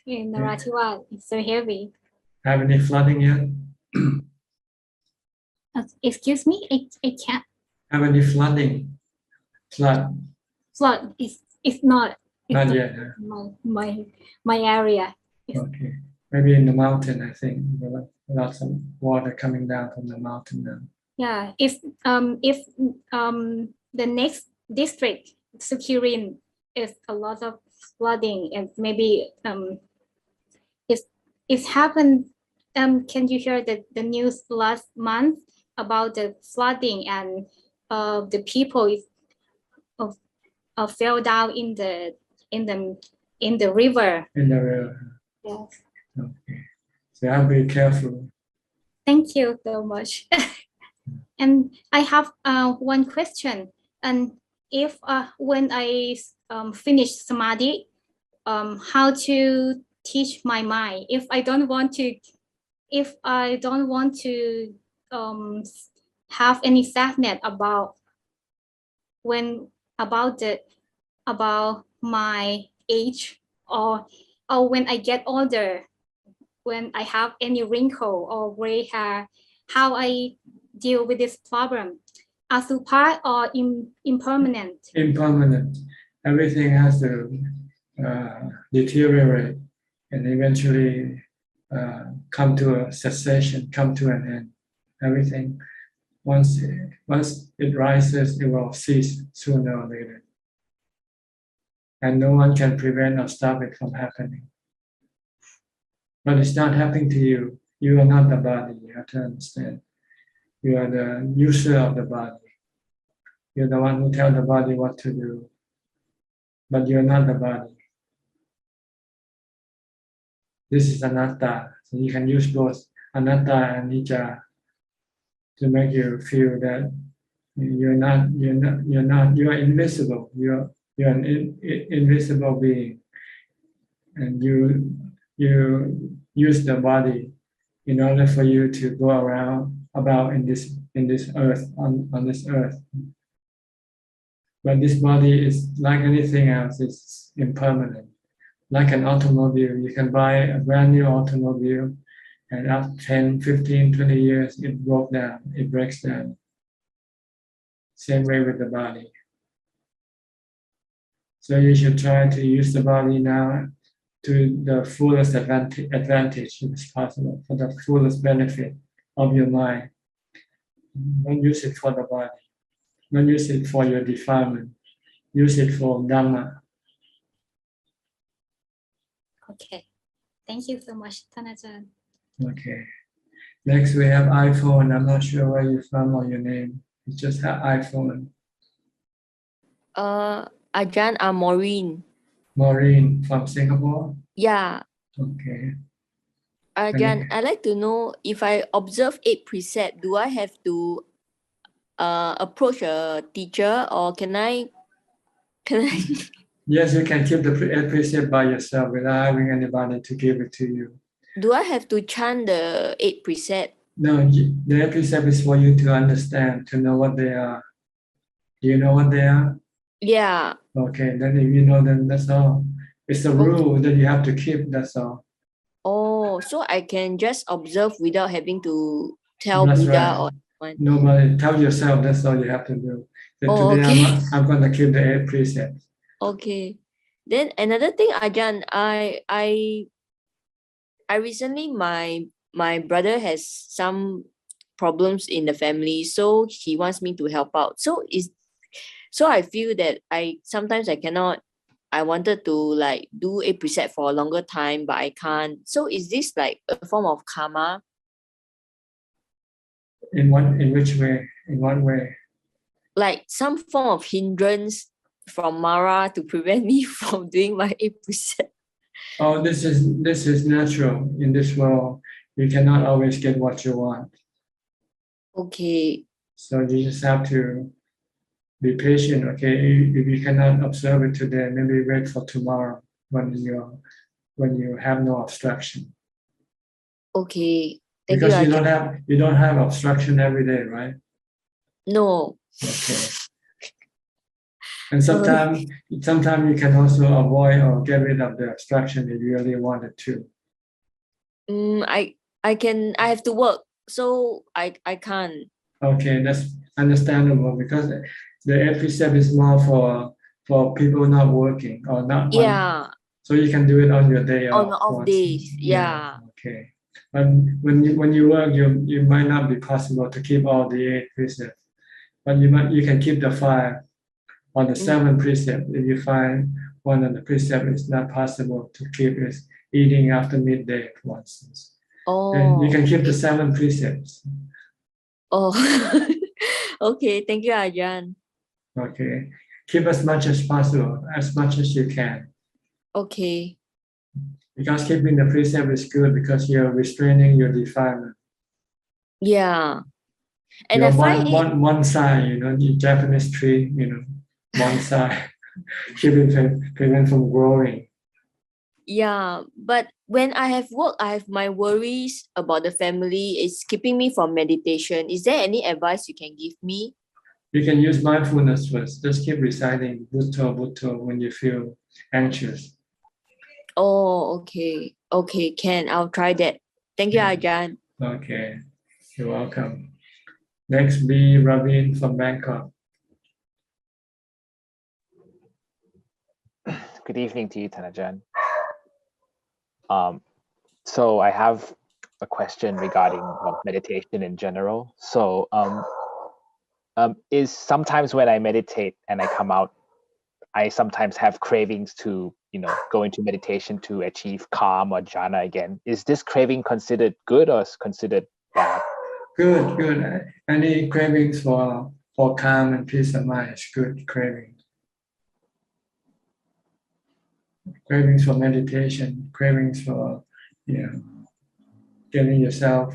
in Narathiwat. It's so heavy.
Have any flooding yet?
Excuse me, I can't.
Have any flooding? Flood?
Flood. It's not.
Not yet. Huh?
My area.
Okay. Maybe in the mountain, I think. Lots of water coming down from the mountain now.
Yeah. If the next district, Sukirin, is a lot of flooding, and maybe it's happened. Can you hear the news last month about the flooding and the people fell down in the river? In the river. Yes.
Okay. So I'll be careful.
Thank you so much. And I have one question. And if when I finish samadhi, how to teach my mind? If I don't want to have any sadness about my age, or when I get older, when I have any wrinkle or gray hair, how I deal with this problem? Asupar or impermanent?
Impermanent. Everything has to deteriorate and eventually come to a cessation, come to an end. Everything, once it rises, it will cease sooner or later. And no one can prevent or stop it from happening. But it's not happening to you. You are not the body, you have to understand. You are the user of the body. You're the one who tells the body what to do. But you're not the body. This is anatta. So you can use both anatta and nijja to make you feel that you are invisible. You're an invisible being. And you use the body in order for you to go about in this earth, on this earth. But this body is like anything else, it's impermanent. Like an automobile, you can buy a brand new automobile, and after 10, 15, 20 years, it broke down, it breaks down. Same way with the body. So you should try to use the body now to the fullest advantage if it's possible, for the fullest benefit of your mind. Don't use it for the body. Don't use it for your defilement. Use it for Dhamma.
Okay. Thank you so much, Tanajan.
Okay. Next, we have iPhone. I'm not sure where you're from or your name. You just have iPhone.
Ajahn, I'm Maureen.
Maureen from Singapore.
Yeah.
Okay.
Ajahn, I'd like to know if I observe 8 precepts, do I have to approach a teacher or can I
Yes, you can keep the precept by yourself without having anybody to give it to you.
do I have to chant the 8 precepts?
No, the precept is for you to understand, to know what they are. Do you know what they are?
Yeah.
Okay, then if you know them, that's all. It's a rule that you have to keep, that's all.
Oh, so I can just observe without having to tell
That's
Buddha
right.
or anyone.
Nobody, tell yourself, that's all you have to do. That
Oh,
today
okay.
I'm going to keep the 8 precepts.
Okay. Then another thing, Ajahn, I recently my brother has some problems in the family, so he wants me to help out. So I feel that sometimes I cannot. I wanted to like do a precept for a longer time, but I can't. So is this like a form of karma?
In which way? In what way?
Like some form of hindrance from Mara to prevent me from doing my 8 precept.
Oh, this is natural in this world. You cannot always get what you want.
Okay.
So you just have to be patient. Okay, if you cannot observe it today, maybe wait for tomorrow when you have no obstruction.
Okay. Thank
Because
you,
you don't have obstruction every day, right?
No.
Okay. And sometimes you can also avoid or get rid of the obstruction if you really wanted to.
I have to work, so I can't.
Okay, that's understandable because the precept is more for people not working or not.
Yeah.
So you can do it on your day
On
off.
off days. Yeah.
Okay. But when you work, you might not be possible to keep all the 8 precepts, but you can keep the 5 or the 7 precept. If you find one of the precepts is not possible to keep, is eating after midday, for instance. Then you can keep the 7 precepts.
Oh. Okay. Thank you, Ajahn.
Okay. Keep as much as possible, as much as you can.
Okay.
Because keeping the precept is good because you're restraining your defilement.
Yeah. And
You're
I find
one side, the Japanese tree, one side, prevent from growing.
Yeah, but when I have work, I have my worries about the family. It's keeping me from meditation. Is there any advice you can give me?
You can use mindfulness first. Just keep reciting Bhutto, Bhutto when you feel anxious.
Oh, okay. Okay, can. I'll try that. Thank you, Ajahn.
Okay, you're welcome. Next, be Ravin from Bangkok.
Good evening to you, Thanajan. So I have a question regarding meditation in general. So is sometimes when I meditate and I come out, I sometimes have cravings to, go into meditation to achieve calm or jhana again. Is this craving considered good or is considered bad?
Good. Any cravings for calm and peace of mind is good craving. Cravings for meditation, cravings for, getting yourself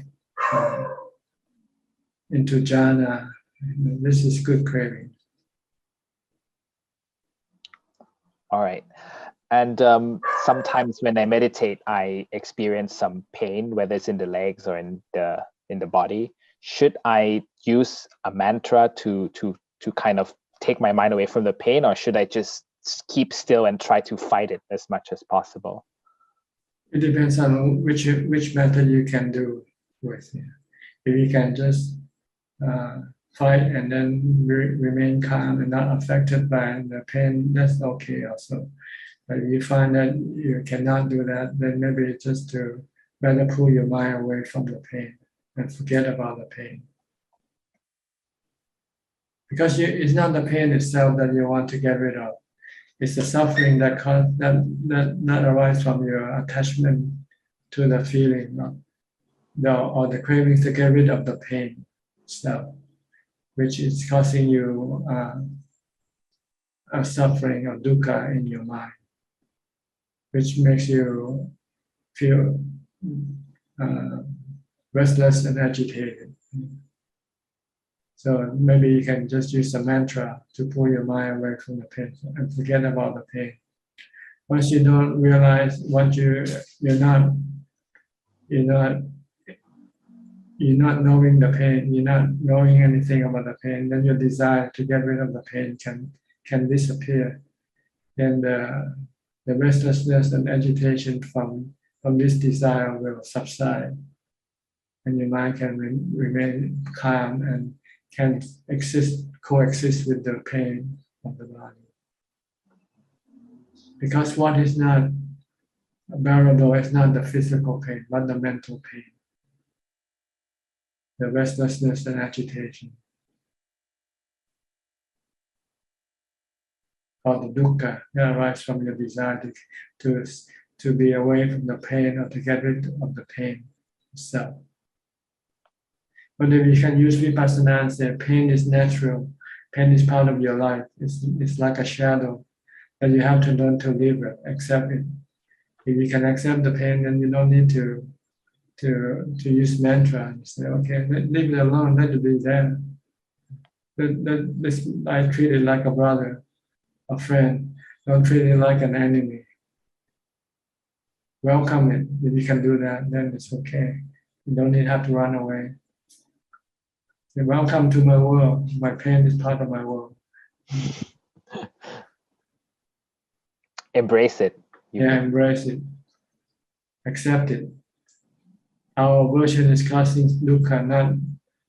into jhana. This is good craving.
All right. And sometimes when I meditate, I experience some pain, whether it's in the legs or in the body. Should I use a mantra to kind of take my mind away from the pain, or should I just keep still and try to fight it as much as possible?
It depends on which method you can do with. If you can just fight and then remain calm and not affected by the pain, that's okay also. But if you find that you cannot do that, then maybe just to better pull your mind away from the pain and forget about the pain. Because it's not the pain itself that you want to get rid of. It's the suffering that arises from your attachment to the feeling the cravings to get rid of the pain stuff, which is causing you a suffering or dukkha in your mind, which makes you feel restless and agitated. So maybe you can just use a mantra to pull your mind away from the pain and forget about the pain. Once you don't realize what you're not knowing the pain, you're not knowing anything about the pain, then your desire to get rid of the pain can disappear. Then the restlessness and agitation from this desire will subside, and your mind can remain calm and can coexist with the pain of the body. Because what is not bearable is not the physical pain, but the mental pain, the restlessness and agitation, or the dukkha that arises from your desire to be away from the pain or to get rid of the pain itself. But if you can use vipassana and say pain is natural, pain is part of your life, it's like a shadow that you have to learn to live with, accept it. If you can accept the pain, then you don't need to use mantra and say, okay, leave it alone, let it be there. I treat it like a brother, a friend. Don't treat it like an enemy. Welcome it. If you can do that, then it's okay. You don't have to run away. Say, welcome to my world. My pain is part of my world.
Embrace it.
Embrace it. Accept it. Our aversion is causing dukkha,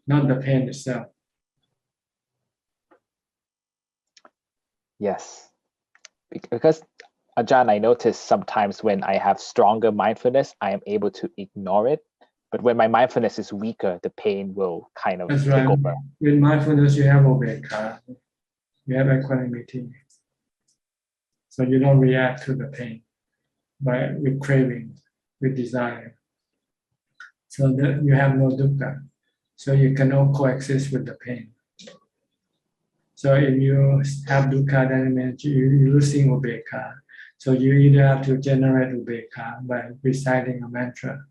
not the pain itself.
Yes. Because Ajahn, I notice sometimes when I have stronger mindfulness, I am able to ignore it. But when my mindfulness is weaker, the pain will kind of take over.
With mindfulness, you have ubekha, you have equanimity. So you don't react to the pain with craving, with desire. So that you have no dukkha. So you cannot coexist with the pain. So if you have dukkha, then it means you're losing ubekha. So you either have to generate ubekha by reciting a mantra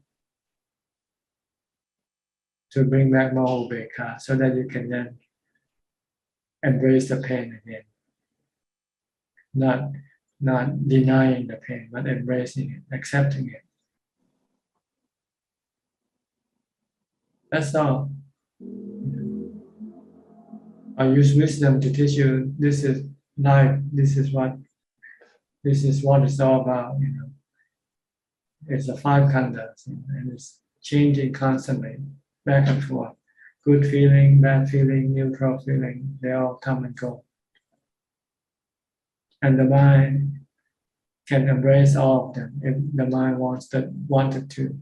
to bring back more ubekha, so that you can then embrace the pain again. Not denying the pain, but embracing it, accepting it. That's all. I use wisdom to teach you this is life, this is what it's all about, It's a five khandhas, and it's changing constantly, back and forth. Good feeling, bad feeling, neutral feeling, they all come and go. And the mind can embrace all of them if the mind wanted to.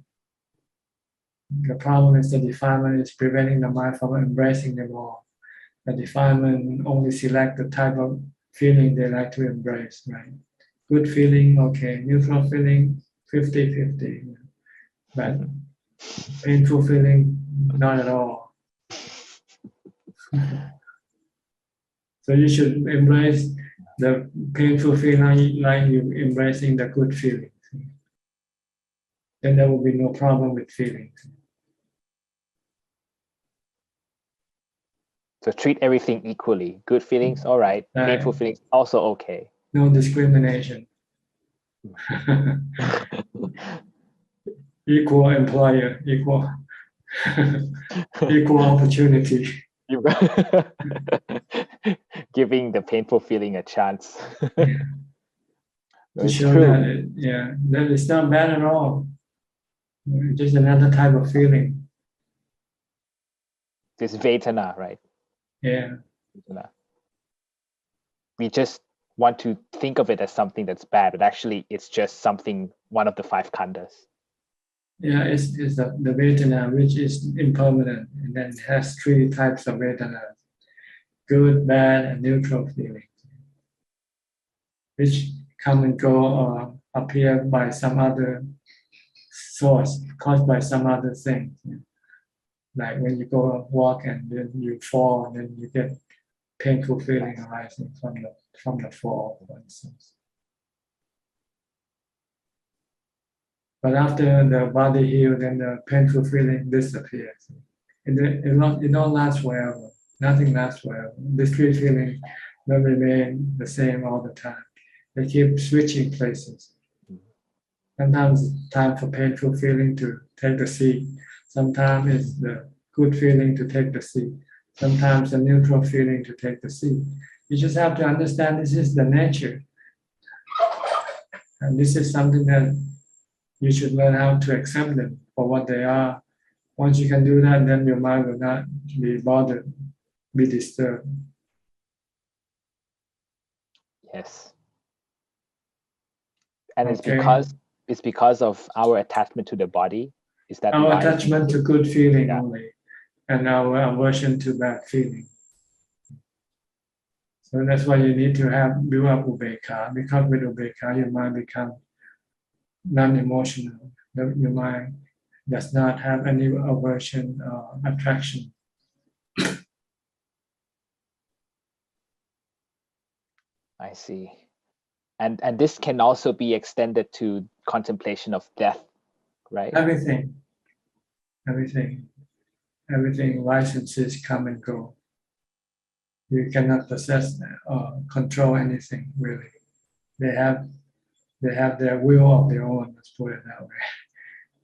The problem is the defilement is preventing the mind from embracing them all. The defilement only select the type of feeling they like to embrace, right? Good feeling, okay. Neutral feeling, 50-50. But painful feeling, not at all. So you should embrace the painful feeling like you're embracing the good feeling. Then there will be no problem with feelings.
So treat everything equally. Good feelings, all right. Painful feelings, also okay.
No discrimination. Equal employer, equal opportunity.
Giving the painful feeling a chance.
To show that, that it's not bad at all. Just another type of feeling.
It's Vedana, right?
Yeah.
Vedana. We just want to think of it as something that's bad, but actually it's just something, one of the five khandhas.
Yeah, it's the Vedana, which is impermanent, and then it has three types of Vedana: good, bad, and neutral feeling, which come and go or appear by some other source caused by some other thing. Like when you go walk and then you fall and then you get painful feeling arising from the fall, for instance. But after the body heals, then the painful feeling disappears. It don't last forever. Nothing lasts forever. Discrete feelings don't remain the same all the time. They keep switching places. Sometimes it's time for painful feeling to take the seat. Sometimes it's the good feeling to take the seat. Sometimes a neutral feeling to take the seat. You just have to understand this is the nature. And this is something that you should learn how to accept them for what they are. Once you can do that, then your mind will not be bothered, be disturbed.
Yes. And
Okay.
it's because of our attachment to the body. Is that
Our
why?
attachment to good feeling only, and our aversion to bad feeling. So that's why you need to build up ubeka, because with ubeka, your mind becomes non-emotional. Your mind does not have any aversion or attraction.
I see. And this can also be extended to contemplation of death, right?
Everything licenses come and go. You cannot possess or control anything really. They have their will of their own. Let's put it that way.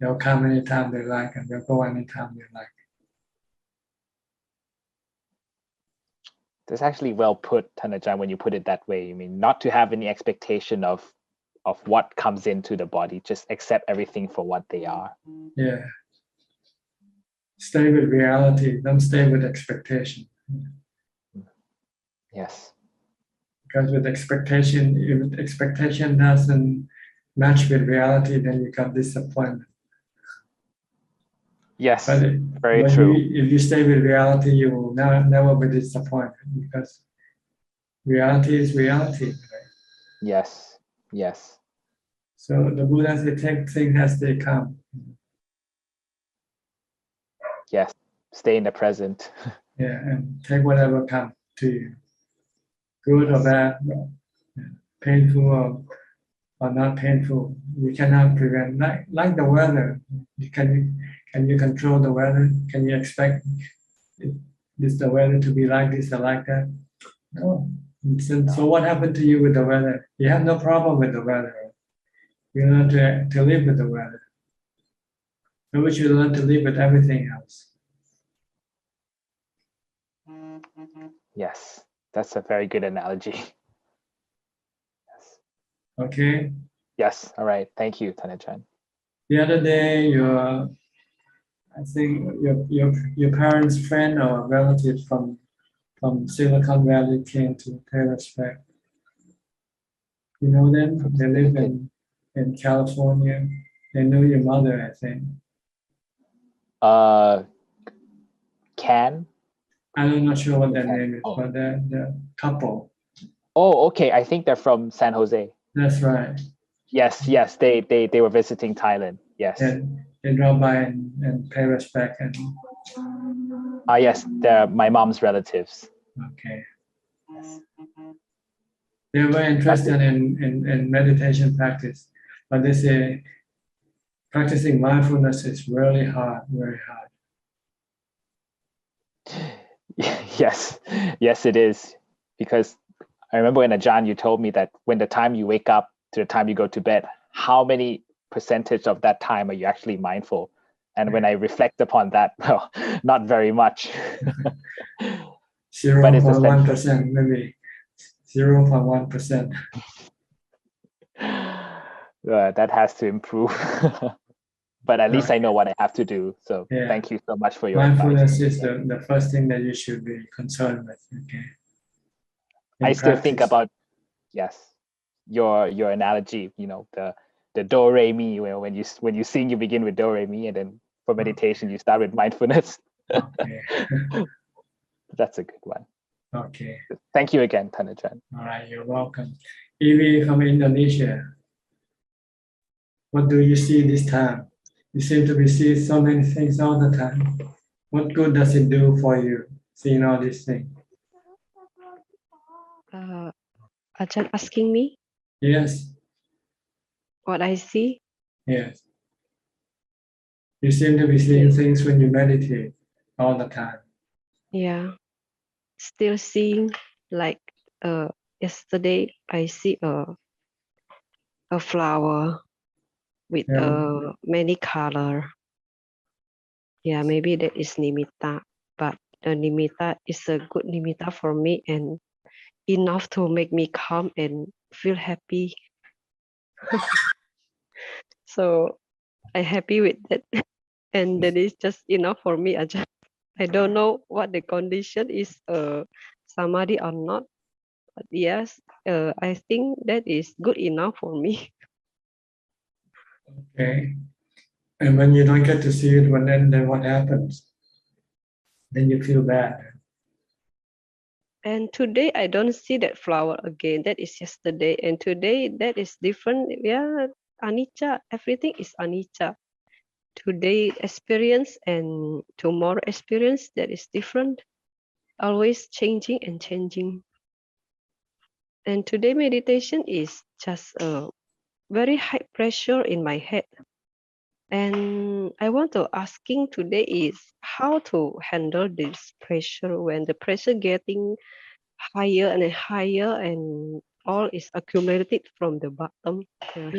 They'll come anytime they like, and they'll go anytime they like.
That's actually well put, Thanajan, when you put it that way. You mean not to have any expectation of what comes into the body, just accept everything for what they are.
Yeah. Stay with reality, don't stay with expectation.
Yes.
Because with expectation, if expectation doesn't match with reality, then you got disappointment.
Yes,
but
very true.
If you stay with reality, you will never be disappointed, because reality is reality. Right?
Yes, yes.
So the Buddha said, take things as they come.
Yes, stay in the present.
Yeah, and take whatever comes to you, good or bad, painful or not painful. You cannot prevent. Like the weather, can you control the weather? Can you expect the weather to be like this or like that? No. So what happened to you with the weather? You have no problem with the weather. You learn to live with the weather. So we should learn to live with everything else.
Yes, that's a very good analogy. Yes.
Okay.
Yes. All right. Thank you, Thanajan.
The other day, I think your parents' friend or relative from Silicon Valley came to pay respect. You know them? They live in California. They know your mother, I think.
Can?
I'm not sure what their name is, but they're a couple.
Oh, okay. I think they're from San Jose.
That's right.
Yes, yes. They were visiting Thailand. Yes.
And they drop by and pay respect. And
yes, they're my mom's relatives.
Okay. They were interested in meditation practice, but they say practicing mindfulness is really hard, very hard.
Yes, yes, it is. Because I remember when Ajahn, you told me that when the time you wake up to the time you go to bed, how many percentage of that time are you actually mindful? And when I reflect upon that, well, not very much.
0.1%, maybe 0.1%.
That has to improve. But at least I know what I have to do. So
Yeah.
Thank you so much for your
Mindfulness
advice.
is the first thing that you should be concerned with. Okay.
I still think about, yes, your analogy, you know, the do re mi, where when you sing you begin with do re mi, and then for meditation you start with mindfulness.
Okay.
That's a good one.
Okay.
Thank you again, Thanajan.
All right, you're welcome. Evie from Indonesia. What do you see this time? You seem to be seeing so many things all the time. What good does it do for you, seeing all these things?
Ajahn asking me
Yes,
what I see.
yes. You seem to be seeing things when you meditate all the time.
Yeah, still seeing like yesterday I see a flower with many color. Yeah, maybe that is nimitta, but the nimitta is a good nimitta for me and enough to make me calm and feel happy. So I'm happy with that. And that is just enough for me. I don't know what the condition is, samadhi or not. But yes, I think that is good enough for me.
Okay. And when you don't get to see it, then what happens? Then you feel bad.
And today I don't see that flower again. That is yesterday. And today that is different. Yeah, anicca. Everything is anicca. Today experience and tomorrow experience, that is different. Always changing and changing. And today meditation is just a very high pressure in my head. And I want to asking today is how to handle this pressure when the pressure getting higher and higher and all is accumulated from the bottom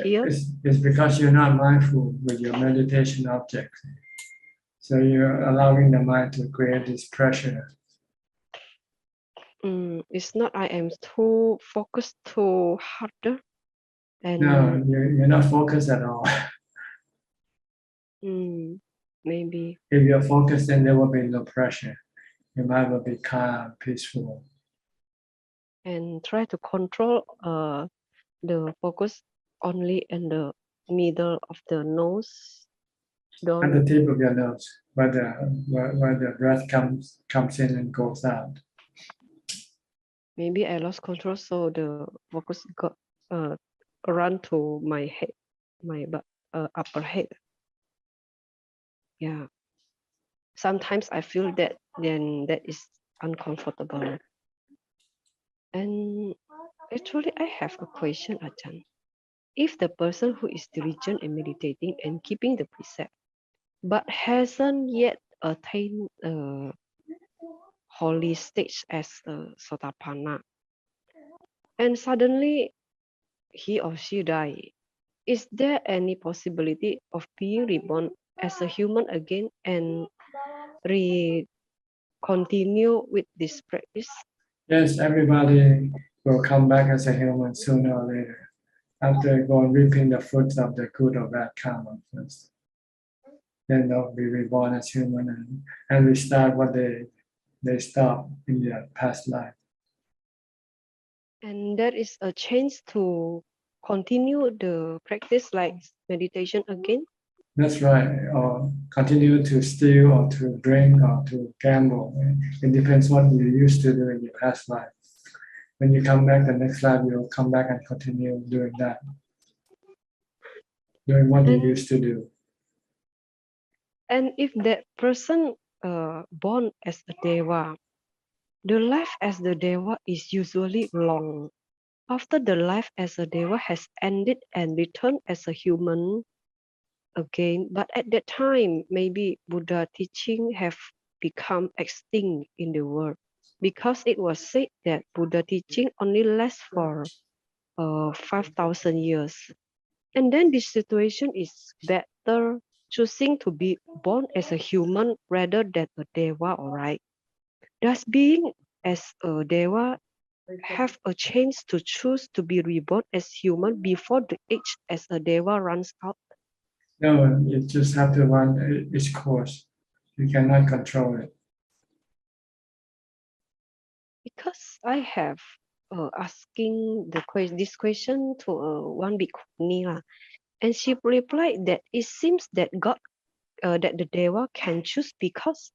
here.
It's because you're not mindful with your meditation object. So you're allowing the mind to create this pressure.
It's not I am too focused, too harder. And
No, you're not focused at all.
Maybe.
If you're focused, then there will be no pressure. Your mind will be calm, peaceful.
And try to control the focus only in the middle of the nose.
At the tip of your nose, where the breath comes in and goes out.
Maybe I lost control, so the focus got run to my head, my upper head. Yeah. Sometimes I feel that then that is uncomfortable. And actually, I have a question, Ajahn. If the person who is diligent in meditating and keeping the precept, but hasn't yet attained holy stage as a Sotapanna, and suddenly he or she die, is there any possibility of being reborn as a human again and continue with this practice?
Yes, everybody will come back as a human sooner or later, after going reaping the fruits of the good or bad karma first. Then they'll be reborn as human and restart what they stopped in their past life.
And there is a chance to continue the practice like meditation again?
That's right. Or continue to steal or to drink or to gamble. It depends what you used to do in your past life. When you come back the next life, you'll come back and continue doing that. Doing what you used to do.
And if that person born as a Deva, the life as the Deva is usually long. After the life as a Deva has ended and returned as a human again, but at that time, maybe Buddha teaching have become extinct in the world because it was said that Buddha teaching only lasts for 5,000 years. And then this situation is better choosing to be born as a human rather than a Deva, all right? Does being as a Deva have a chance to choose to be reborn as human before the age as a Deva runs out?
No, you just have to run its course. You cannot control it.
Because I have asking this question to one bhikkhuni, and she replied that it seems that God, that the Deva can choose because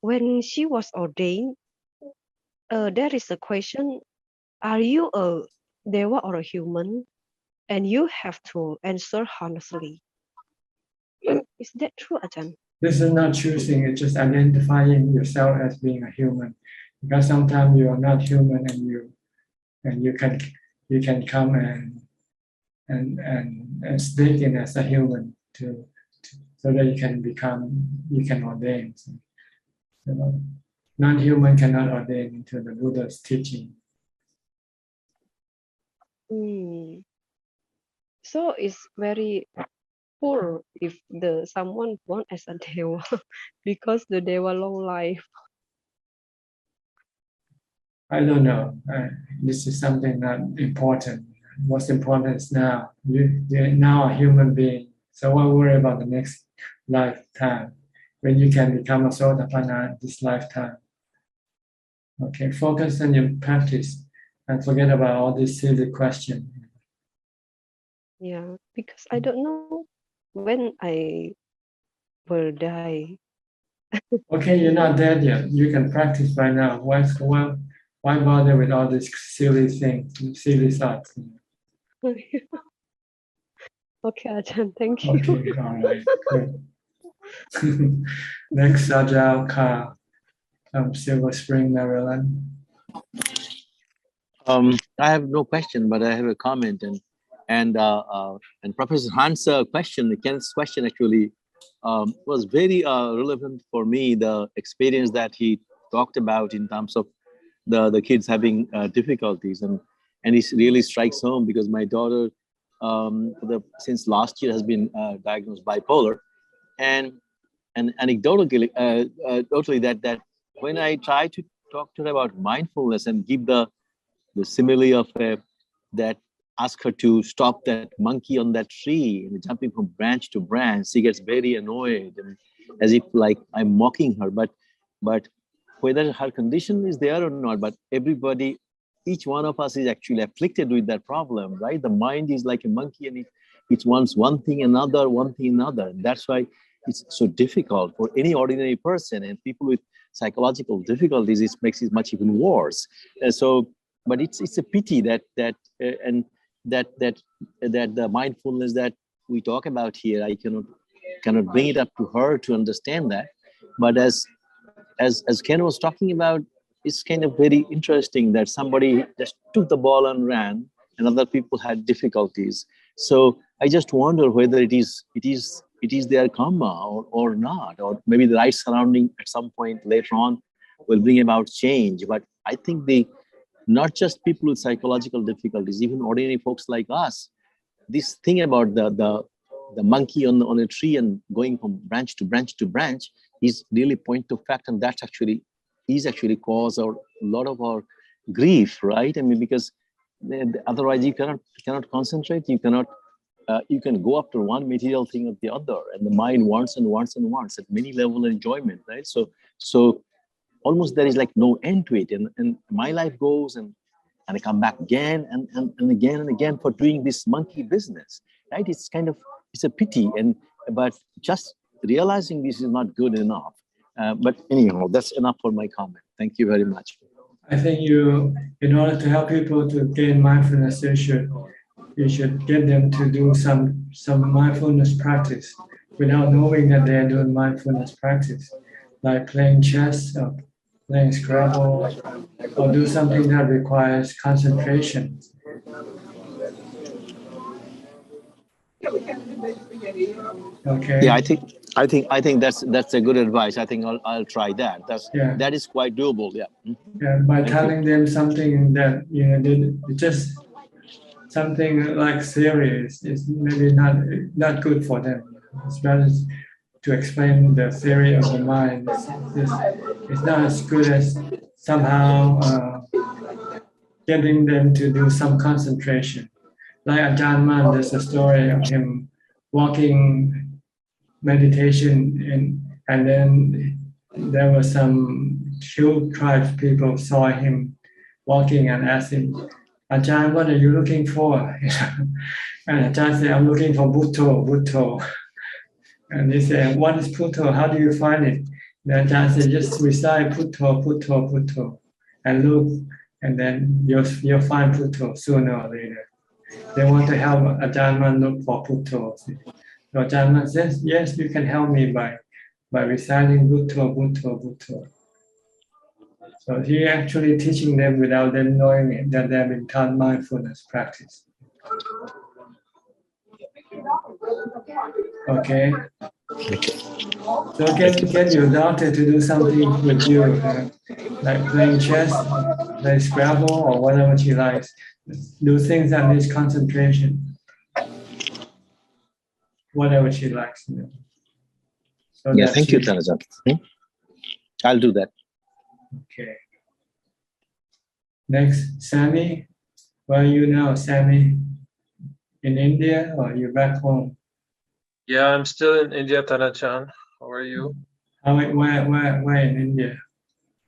when she was ordained, there is a question: are you a Deva or a human? And you have to answer honestly. Is that true, Ajahn?
This is not choosing, it's just identifying yourself as being a human. Because sometimes you are not human and you can come and sneak in as a human so that you can ordain. So, non-human cannot ordain into the Buddha's teaching.
So it's very poor if someone born as a deva because the deva long life.
I don't know. This is something not important. What's important is now. You're now a human being. So why worry about the next lifetime when you can become a Sotapanna this lifetime? Okay, focus on your practice and forget about all these silly questions.
Yeah, because I don't know when I will die.
Okay, you're not dead yet. You can practice right now. Why bother with all these silly things, silly thoughts?
Okay, Ajahn, thank you.
Okay, all right, good. Next, Ajahn Ka from Silver Spring, Maryland.
I have no question, but I have a comment, and Professor Han's question, Kenneth's question, actually was very relevant for me. The experience that he talked about in terms of the kids having difficulties, and it really strikes home because my daughter, since last year, has been diagnosed bipolar, and anecdotally, totally that when I try to talk to her about mindfulness and give the simile of that, ask her to stop that monkey on that tree and jumping from branch to branch, she gets very annoyed and as if like I'm mocking her. But whether her condition is there or not, but everybody, each one of us is actually afflicted with that problem, right? The mind is like a monkey and it wants one thing another. That's why it's so difficult for any ordinary person, and people with psychological difficulties, it makes it much even worse. But it's a pity that the mindfulness that we talk about here, I cannot bring it up to her to understand that. But as Ken was talking about, it's kind of very interesting that somebody just took the ball and ran, and other people had difficulties. So I just wonder whether it is their karma or not, or maybe the right surrounding at some point later on will bring about change. But I think not just people with psychological difficulties, even ordinary folks like us, this thing about the monkey on a tree and going from branch to branch to branch is really point to fact, and that's actually cause a lot of our grief, right? I mean, because otherwise you cannot concentrate, you can go after one material thing or the other, and the mind wants and wants and wants at many level of enjoyment, right? So almost there is like no end to it, and my life goes and I come back again and again and again for doing this monkey business, right? It's a pity, but just realizing this is not good enough. But anyhow, that's enough for my comment. Thank you very much.
I think in order to help people to gain mindfulness, you should get them to do some mindfulness practice without knowing that they are doing mindfulness practice, like playing chess or playing Scrabble, or do something that requires concentration. Okay.
Yeah, I think that's a good advice. I think I'll try that. That is quite doable. Yeah.
Yeah, by telling them something that just something like serious is maybe not good for them. It's better to explain the theory of the mind. It's not as good as somehow getting them to do some concentration. Like Ajahn, there's a story of him walking meditation, and then there were some Hill tribe people saw him walking and asked him, Ajahn, what are you looking for? And Ajahn said, I'm looking for Bhutto. And they said, what is Bhutto? How do you find it? Then Ajahn said, just recite Bhutto, and look, and then you'll find Bhutto sooner or later. They want to help Ajahn look for Bhutto. So Ajahn says, yes, you can help me by reciting Bhutto, Bhutto, Bhutto. So he actually teaching them without them knowing it, that they've been taught mindfulness practice. Okay. So get your daughter to do something with you, like playing chess, play Scrabble, or whatever she likes. Do things that needs concentration. Whatever she likes. So
Yeah,
that
thank you, Tanajan. I'll do that.
Okay. Next, Sammy. Where are you now, Sammy? In India, or you back home?
Yeah, I'm still in India, Tanajan. How are you?
Where in India?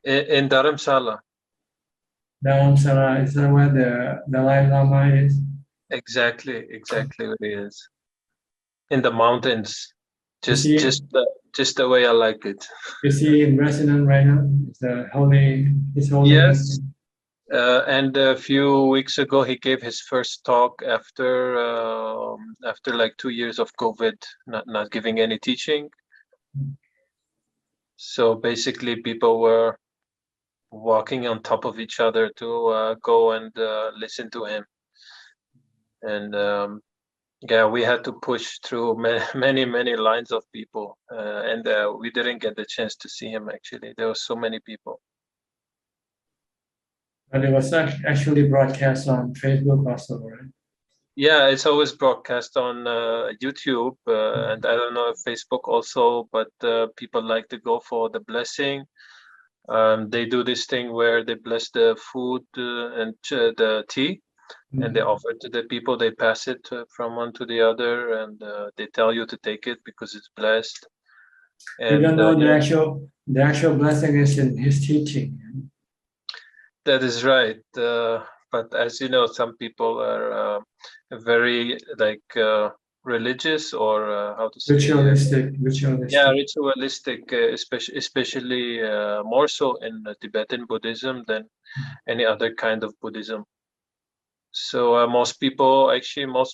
In Dharamsala.
Dharamsala, is that where the Dalai Lama is?
Exactly where it is. In the mountains. Just the way I like it.
Is he in residence right now? His holy
Yes.
residence?
And a few weeks ago, he gave his first talk after like 2 years of COVID, not giving any teaching. So basically, people were walking on top of each other to go and listen to him. And yeah, we had to push through many lines of people, and we didn't get the chance to see him. Actually, there were so many people.
But it was actually broadcast on Facebook also, right?
Yeah, it's always broadcast on YouTube, and I don't know if Facebook also, but people like to go for the blessing. They do this thing where they bless the food and the tea, and they offer it to the people. They pass it from one to the other, and they tell you to take it because it's blessed. And
You don't know the actual blessing is in his teaching.
that is right. But as you know, some people are very religious, or how to say,
Ritualistic.
Yeah, ritualistic, especially more so in Tibetan Buddhism than any other kind of Buddhism. So most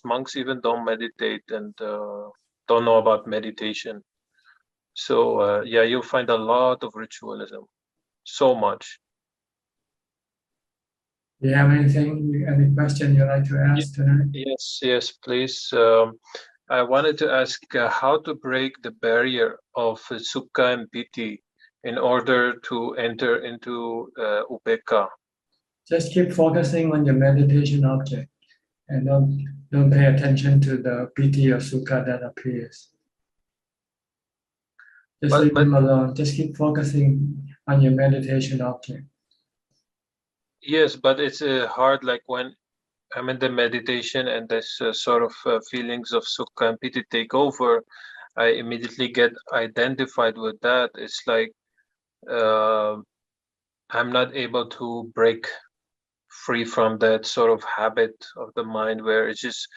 monks even don't meditate and don't know about meditation. So yeah, you'll find a lot of ritualism, so much.
Do you have any question you'd like to ask tonight?
Yes, please. I wanted to ask how to break the barrier of sukha and piti in order to enter into upekkha.
Just keep focusing on your meditation object, and don't pay attention to the piti or sukha that appears. Just leave them alone. Just keep focusing on your meditation object.
Yes, but it's hard, like when I'm in the meditation and there's sort of feelings of sukha and piti take over, I immediately get identified with that. It's like I'm not able to break free from that sort of habit of the mind where it just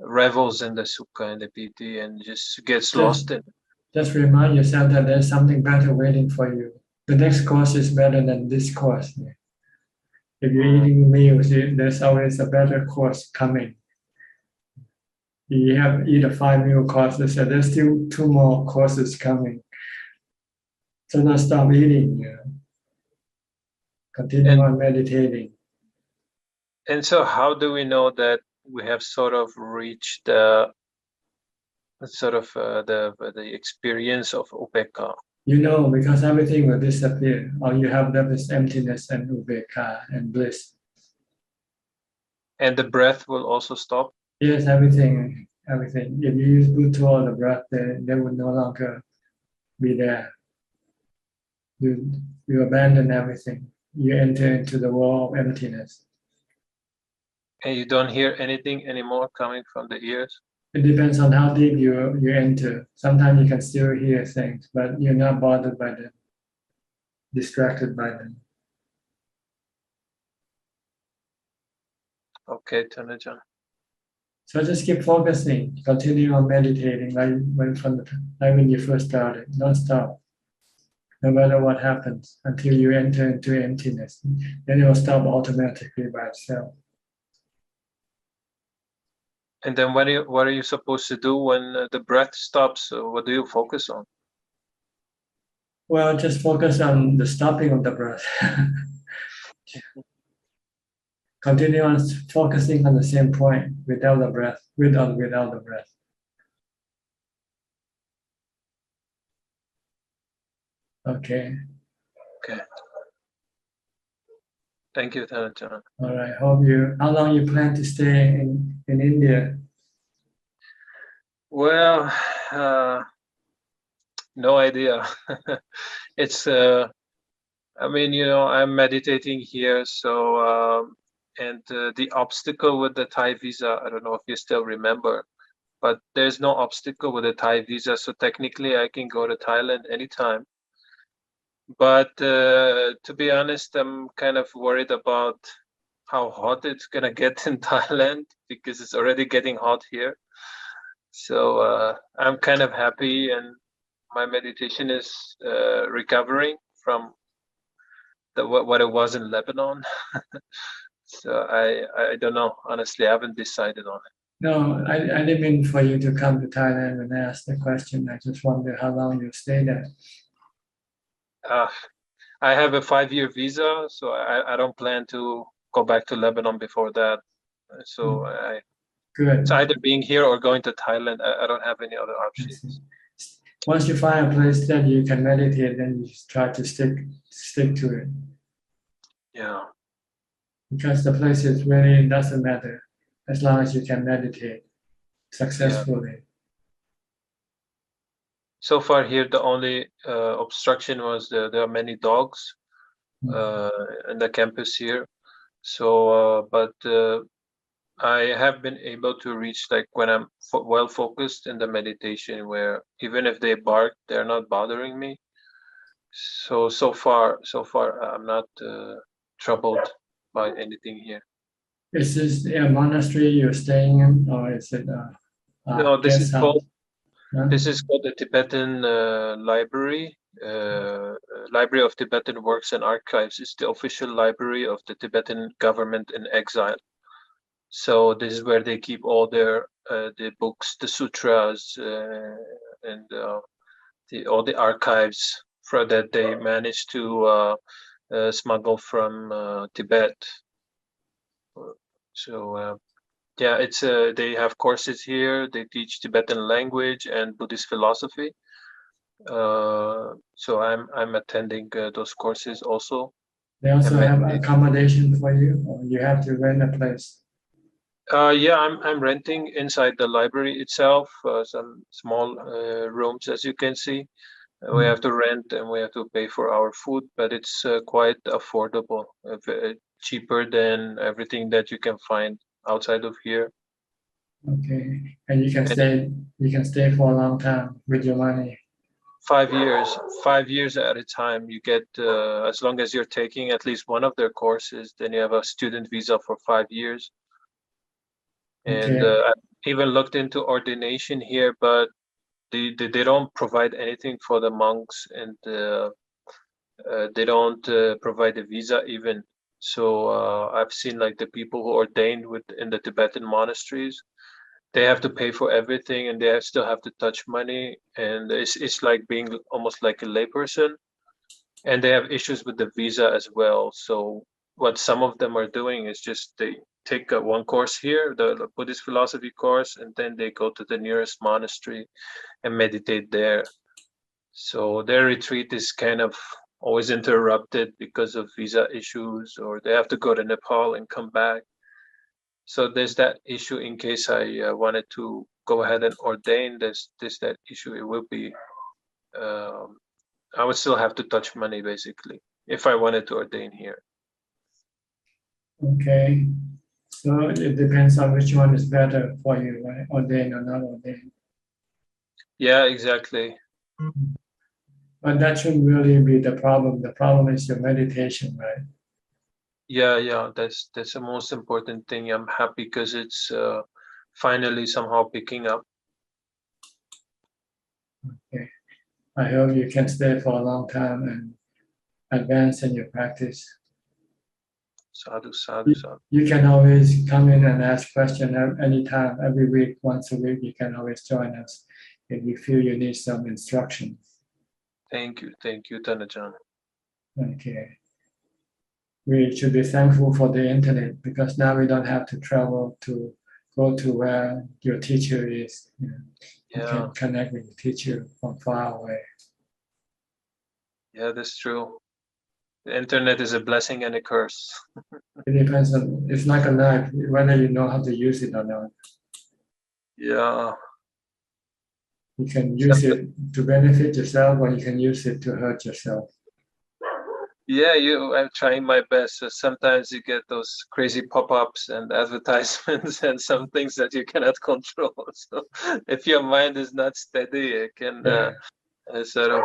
revels in the sukha and the piti and just gets lost in it.
Just remind yourself that there's something better waiting for you. The next course is better than this course. If you're eating meals, there's always a better course coming. You have eat a 5-meal course, there's still 2 more courses coming. So not stop eating. Continue on meditating.
And so how do we know that we have sort of reached the experience of upekkha?
You know, because everything will disappear. All you have left is emptiness and upekkha and bliss.
And the breath will also stop?
Yes, everything. If you use Bhutto or the breath, they will no longer be there. You abandon everything. You enter into the world of emptiness.
And you don't hear anything anymore coming from the ears?
It depends on how deep you enter. Sometimes you can still hear things, but you're not bothered by them, distracted by them.
Okay, Tanajan.
So just keep focusing, continue on meditating like when you first started. Don't stop. No matter what happens, until you enter into emptiness. Then it will stop automatically by itself.
And then what are you supposed to do when the breath stops? What do you focus on?
Well, just focus on the stopping of the breath. Continue on focusing on the same point without the breath, without the breath. Okay.
Okay. Thank you, Ajahn.
All right. How long you plan to stay in India?
Well, no idea. It's I mean, I'm meditating here, so and the obstacle with the Thai visa, I don't know if you still remember, but there's no obstacle with the Thai visa, so technically I can go to Thailand anytime. But to be honest, I'm kind of worried about how hot it's gonna get in Thailand because it's already getting hot here. So I'm kind of happy, and my meditation is recovering from what it was in Lebanon. So I don't know. Honestly, I haven't decided on it.
No, I didn't mean for you to come to Thailand and ask the question. I just wonder how long you stay there.
I have a 5-year visa, so I don't plan to go back to Lebanon before that. So
Good.
it's either being here or going to Thailand. I don't have any other options.
Once you find a place that you can meditate, then you try to stick to it.
Yeah.
Because the places really doesn't matter as long as you can meditate successfully.
So far here, the only obstruction was there are many dogs in the campus here. So, but I have been able to reach like when I'm well focused in the meditation, where even if they bark, they're not bothering me. So far, I'm not troubled by anything here.
Is this a monastery you're staying in, or is it
No, this is
guest house?
called the Tibetan Library. Library of Tibetan Works and Archives. It's the official library of the Tibetan government in exile. So this is where they keep all their the books, the sutras, and all the archives that they managed to smuggle from Tibet. So yeah, it's they have courses here. They teach Tibetan language and Buddhist philosophy. So I'm attending those courses also.
They also have accommodation for you, or you have to rent a place?
Yeah, I'm renting inside the library itself, some small rooms, as you can see. We have to rent and we have to pay for our food, but it's quite affordable, cheaper than everything that you can find outside of here.
Okay, and you can stay for a long time with your money.
5 years at a time. You get as long as you're taking at least one of their courses, then you have a student visa for 5 years. And I even looked into ordination here, but they don't provide anything for the monks, and they don't provide a visa even. So I've seen like the people who ordained in the Tibetan monasteries, they have to pay for everything, and they still have to touch money, and it's like being almost like a layperson, and they have issues with the visa as well. So what some of them are doing is just they take one course here, the Buddhist philosophy course, and then they go to the nearest monastery and meditate there. So their retreat is kind of always interrupted because of visa issues, or they have to go to Nepal and come back. So there's that issue in case I wanted to go ahead and ordain. There's that issue. It will be, I would still have to touch money basically if I wanted to ordain here.
Okay, so it depends on which one is better for you, right? Ordain or not ordain.
Yeah, exactly.
But that shouldn't really be the problem. The problem is your meditation, right?
Yeah, that's the most important thing. I'm happy because it's finally somehow picking up.
Okay, I hope you can stay for a long time and advance in your practice.
Sadhu, sadhu, sadhu.
You can always come in and ask questions anytime, every week, once a week. You can always join us if you feel you need some instruction.
Thank you, Dhanajan.
Okay. We should be thankful for the internet because now we don't have to travel to go to where your teacher is. You can connect with the teacher from far away.
Yeah, that's true. The internet is a blessing and a curse.
It depends on, it's like a knife, whether you know how to use it or not.
Yeah.
You can use it to benefit yourself or you can use it to hurt yourself.
Yeah, I'm trying my best. So sometimes you get those crazy pop-ups and advertisements and some things that you cannot control. So if your mind is not steady, it can sort of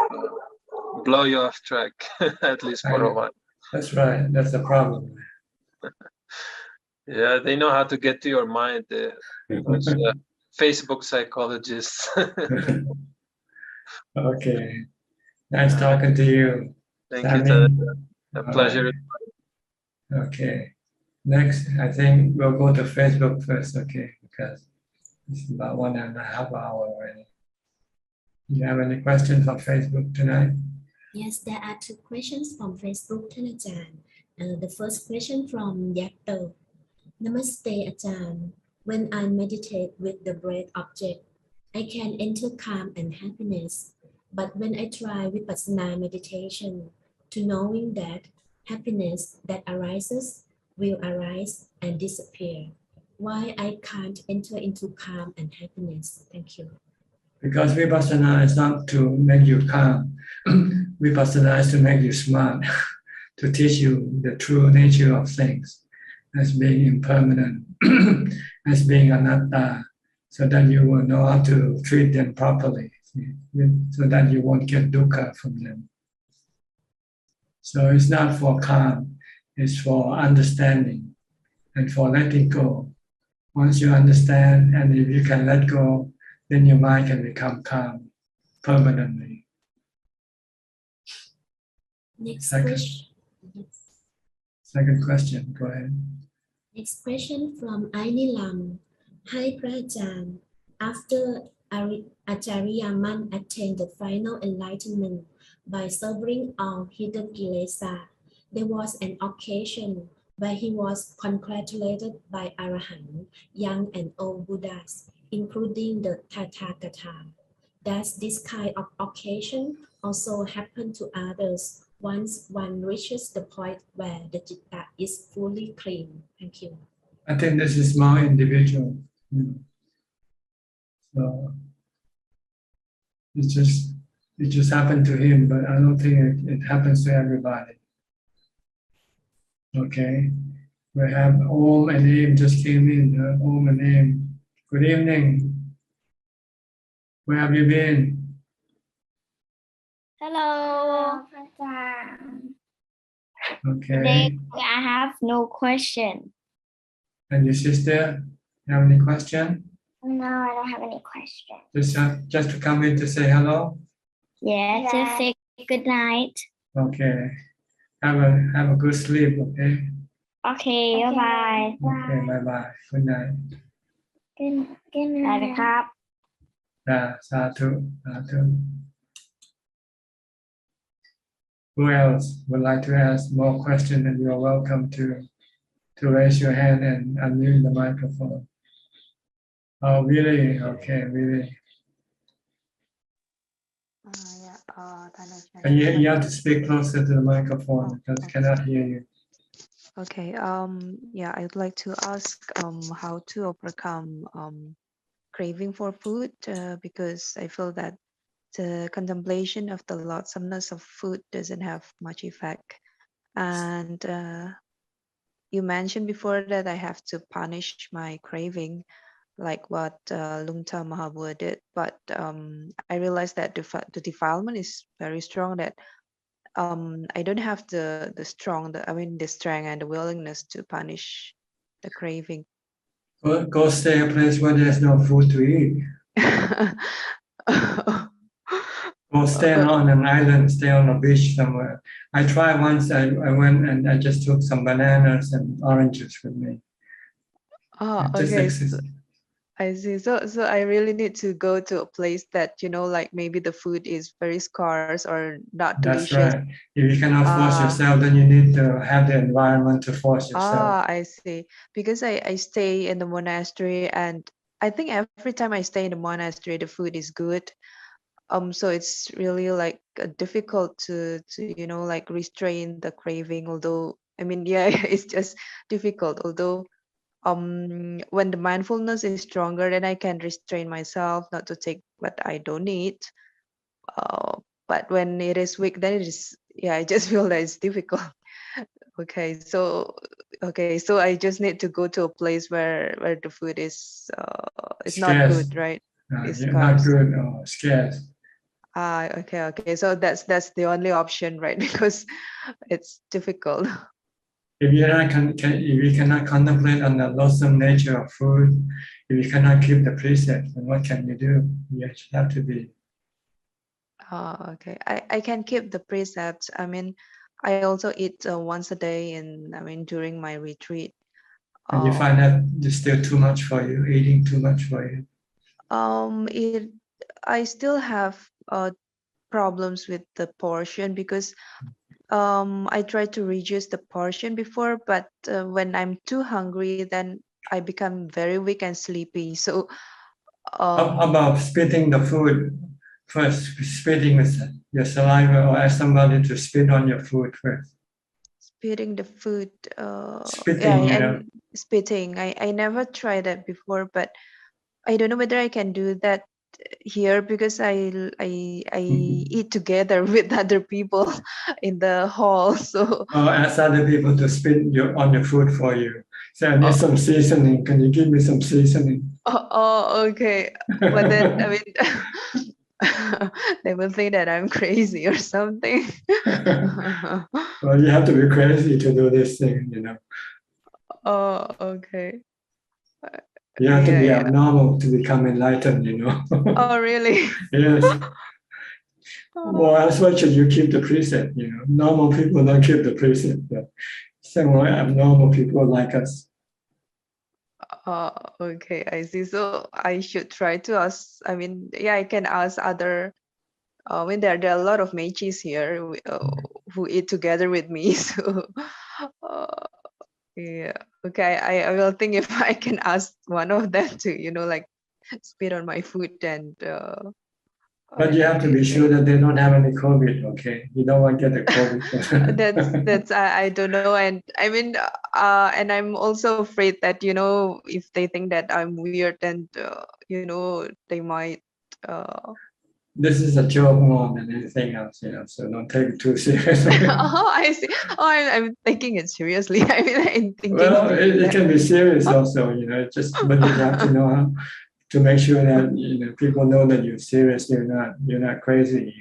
blow you off track, at least for a while.
That's right. That's the problem.
Yeah, they know how to get to your mind. Those Facebook psychologists.
Okay. Nice talking to you.
Thank you, Dhanajan. A pleasure.
Okay. Next, I think we'll go to Facebook first, okay? Because it's about 1.5 hours already. Do you have any questions on Facebook tonight?
Yes, there are 2 questions from Facebook, Ajahn. The first question from Yato. Namaste, Ajahn. When I meditate with the breath object, I can enter calm and happiness. But when I try Vipassana meditation, to knowing that happiness that arises will arise and disappear, why I can't enter into calm and happiness? Thank you.
Because Vipassana is not to make you calm. Vipassana is to make you smart, to teach you the true nature of things as being impermanent, as being anatta, so that you will know how to treat them properly, so that you won't get dukkha from them. So it's not for calm, it's for understanding and for letting go. Once you understand and if you can let go, then your mind can become calm permanently.
Next
Second question, go ahead.
Next question from Aini Lam. Hi, Prajahn. After Acharyaman attained the final enlightenment by severing all hidden kilesa, there was an occasion where he was congratulated by Arahant, young and old Buddhas, including the Tathagata. Does this kind of occasion also happen to others once one reaches the point where the citta is fully clean? Thank you.
I think this is more individual. So it just happened to him, but I don't think it happens to everybody. Okay, we have Om and Aim just came in. Om and Aim. Good evening. Where have you been?
Hello, Prajahn.
Okay.
Today I have no question.
And your sister, you have any question?
No, I don't have any question.
Just to come in to say hello?
Yes, just say good night.
Okay. Have a good sleep, okay?
Okay, bye.
Okay, bye-bye. Good night.
Good night. ครับ
Sadhu. Who else would like to ask more questions? And you're welcome to raise your hand and unmute the microphone. Oh, really? Okay, really. And you have to speak closer to the microphone because I cannot hear you.
Okay. Yeah, I would like to ask how to overcome craving for food because I feel that the contemplation of the loathsomeness of food doesn't have much effect. And you mentioned before that I have to punish my craving, like what Lungta Mahabua did. But I realized that the defilement is very strong. That I don't have the strength and the willingness to punish the craving.
Go stay a place where there's no food to eat. Or stay on an island, stay on a beach somewhere. I tried once, I went and I just took some bananas and oranges with me.
Oh,
It just
okay.
exists.
I see. So I really need to go to a place that, like maybe the food is very scarce or not
That's
delicious.
right. If you cannot force
Ah.
yourself, then you need to have the environment to force yourself.
I see. Because I stay in the monastery, and I think every time I stay in the monastery, the food is good. So it's really like difficult to like restrain the craving. Although I mean, yeah, it's just difficult. Although when the mindfulness is stronger, then I can restrain myself not to take what I don't need. But when it is weak, then it is, yeah, I just feel that it's difficult. Okay, so I just need to go to a place where the food is not
Scarce.
good, right? It's
You're not
scarce.
good or scarce.
Okay. So that's the only option, right? Because it's difficult.
If you cannot contemplate on the loathsome nature of food, if you cannot keep the precepts, then what can you do? You have to be.
Okay. I can keep the precepts. I mean, I also eat once a day, during my retreat.
And you find that it's still too much for you, eating too much for you.
I still have problems with the portion because I tried to reduce the portion before, but when I'm too hungry, then I become very weak and sleepy. So
How about spitting the food first, spitting with your saliva, or ask somebody to spit on your food first?
spitting the food.
Spitting,
and spitting. I never tried that before, but I don't know whether I can do that here because I eat together with other people in the hall. So
Or ask other people to spit on your food for you. Say, I need some seasoning. Can you give me some seasoning?
Okay. But then I mean they will think that I'm crazy or something.
Well, you have to be crazy to do this thing,
Oh, okay.
You have to be
Yeah.
abnormal to become enlightened,
Oh, really?
Yes. Well, else why should you keep the precept? Normal people don't keep the precept. Some abnormal people like us.
Okay, I see. So I should try to ask. I mean, yeah, I can ask other. There are a lot of Mechis here who eat together with me. So, yeah. Okay, I will think if I can ask one of them to, like spit on my food and.
But you have to be sure that they don't have any COVID, okay? You don't want to get the COVID.
That's I don't know, and I mean, and I'm also afraid that if they think that I'm weird, and they might.
This is a joke more than anything else, so don't take it too seriously.
I see. I'm taking it seriously. I mean, I'm thinking.
Well, it can be serious also, but you have to know how to make sure that people know that you're serious. You're not crazy.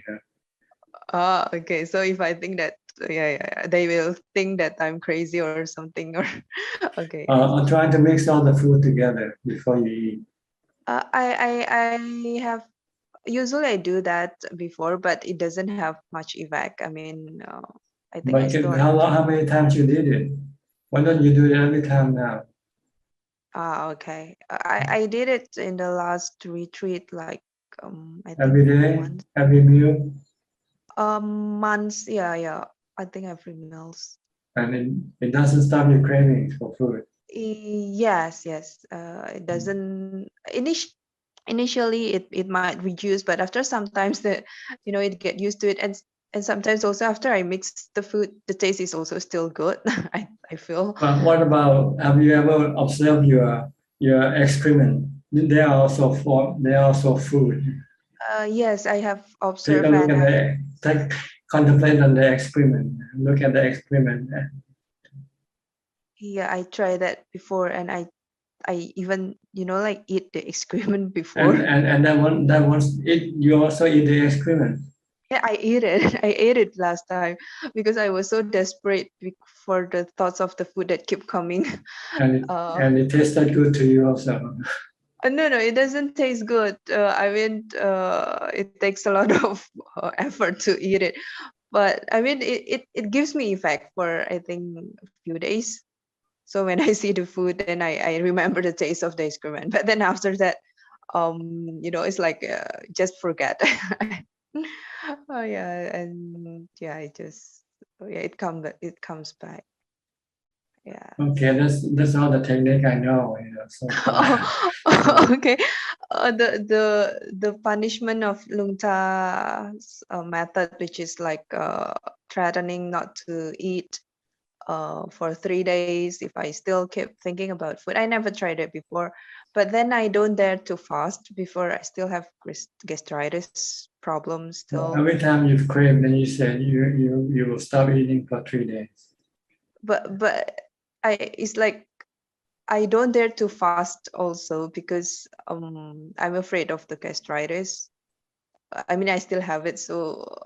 Okay. So if I think that, yeah, they will think that I'm crazy or something, or okay.
I'm trying to mix all the food together before you eat.
I have usually I do that before, but it doesn't have much effect. I mean, I think I still.
How many times you did it? Why don't you do it every time now?
Okay. I did it in the last retreat, like I think
Every day, every meal.
Months. Yeah. I think every meals.
And it doesn't stop your cravings for food.
Yes. It doesn't. Initially, it might reduce, but after sometimes it get used to it, and sometimes also after I mix the food, the taste is also still good. I feel.
But what about, have you ever observed your excrement? They are also food.
Yes, I have
Take
observed.
a look at contemplate on the excrement. Look at the excrement.
Yeah, I tried that before, and I even like eat the excrement before.
And that one's it. You also eat the excrement.
Yeah, I ate it. I ate it last time because I was so desperate for the thoughts of the food that kept coming.
And it tasted good to you also.
No, it doesn't taste good. I mean, it takes a lot of effort to eat it. But I mean, it gives me effect for, I think, a few days. So when I see the food, then I remember the taste of the excrement. But then after that, it's like just forget. Oh yeah, and yeah, it comes back. Yeah.
Okay, that's all the technique I know. So far.
Okay. The punishment of Lungta's method, which is like threatening not to eat for 3 days if I still keep thinking about food. I never tried it before, but then I don't dare to fast before I still have gastritis problems still.
Every time you've craved, then you said you will stop eating for 3 days.
But it's like I don't dare to fast also because I'm afraid of the gastritis. I mean, I still have it, so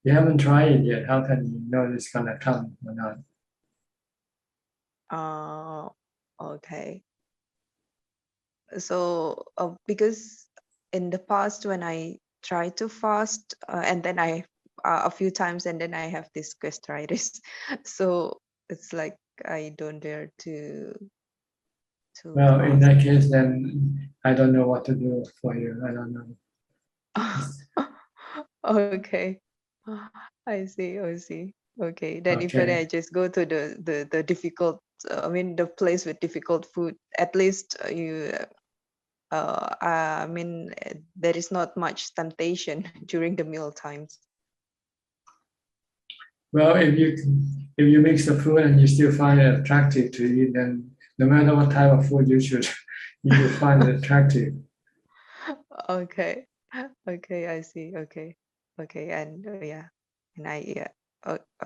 You haven't tried it yet. How can you know it's gonna come or not?
Okay. So because in the past when I try to fast and then I a few times and then I have this gastritis, so it's like I don't dare to.
Well, in that case, then I don't know what to do for you. I don't know.
Okay. I see. Okay, then if I just go to the difficult, the place with difficult food, at least there is not much temptation during the meal times.
Well, if you mix the food and you still find it attractive to eat, then no matter what type of food you should find it attractive.
Okay, I see. Okay, and okay,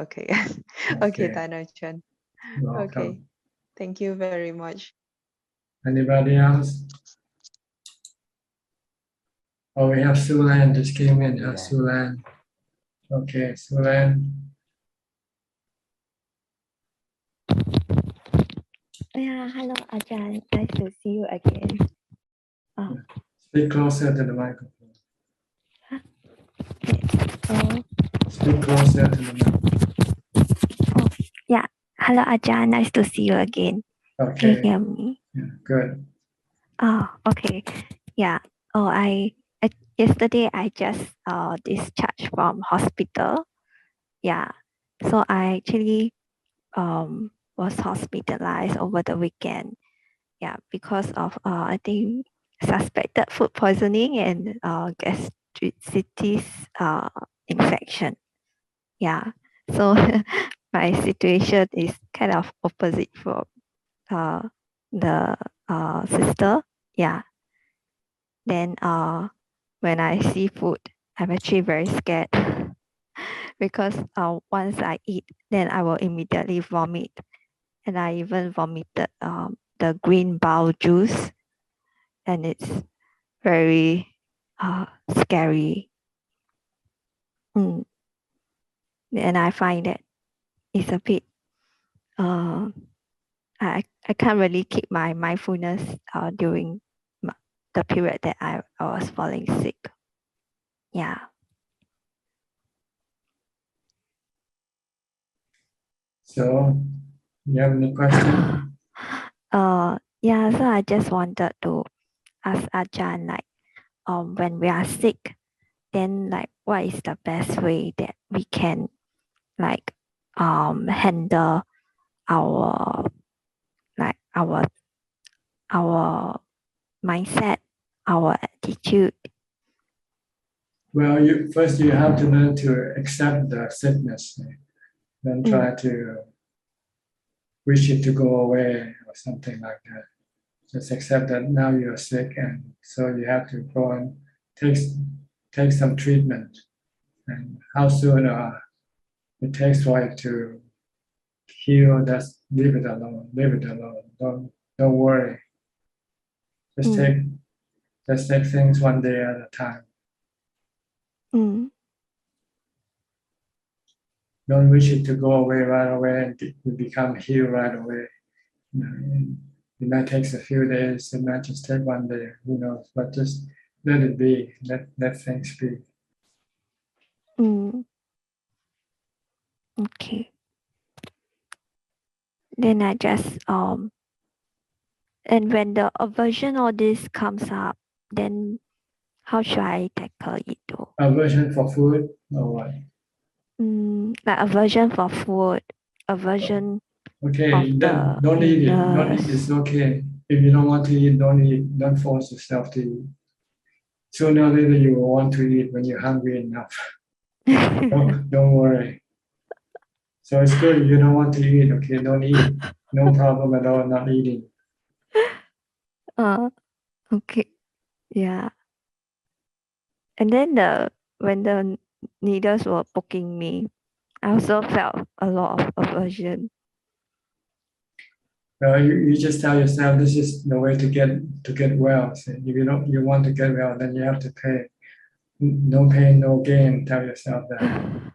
okay, Ajahn. Okay, thank you very much.
Anybody else? Oh, we have Sulan just came in. Sulan. Okay, Sulan.
Yeah, hello, Ajahn. Nice to see you again.
Speak closer to the microphone. Speak closer to the microphone.
Yeah, hello, Ajahn. Nice to see you again.
Okay.
Can you hear me?
Yeah, good.
Oh, okay. Yeah. Oh, yesterday I just discharged from hospital. Yeah. So I actually was hospitalized over the weekend. Yeah, because of I think suspected food poisoning and gastritis infection. Yeah. So my situation is kind of opposite from the sister. Yeah. Then when I see food, I'm actually very scared because once I eat, then I will immediately vomit, and I even vomited the green bowel juice, and it's very scary. And I find that it's a bit I can't really keep my mindfulness during the period that I was falling sick. Yeah.
So, you have any question?
Yeah, so I just wanted to ask Ajahn, like, when we are sick, then like what is the best way that we can like handle our our mindset, our attitude?
Well, first you have to learn to accept the sickness. Don't try to wish it to go away or something like that. Just accept that now you're sick, and so you have to go and take some treatment. And how soon it takes for it to heal, just leave it alone. Leave it alone. Don't worry. Just take things one day at a time. Don't wish it to go away right away and you become healed right away. It might take a few days, it might just take one day, who knows, but just let it be, let things be.
Okay. Then I just and when the aversion or this comes up, then how should I tackle it though?
Aversion for food or what?
Like aversion for food, aversion
Okay, then don't eat it. Don't eat. It's okay. If you don't want to eat, don't eat. Don't force yourself to eat. Sooner or later, you will want to eat when you're hungry enough. Don't worry. So it's good. You don't want to eat. Okay, don't eat. No problem at all. Not eating.
Okay. Yeah. And then when the needles were poking me, I also felt a lot of aversion.
You just tell yourself this is the way to get well. So if you want to get well, then you have to pay. No pain, no gain. Tell yourself that.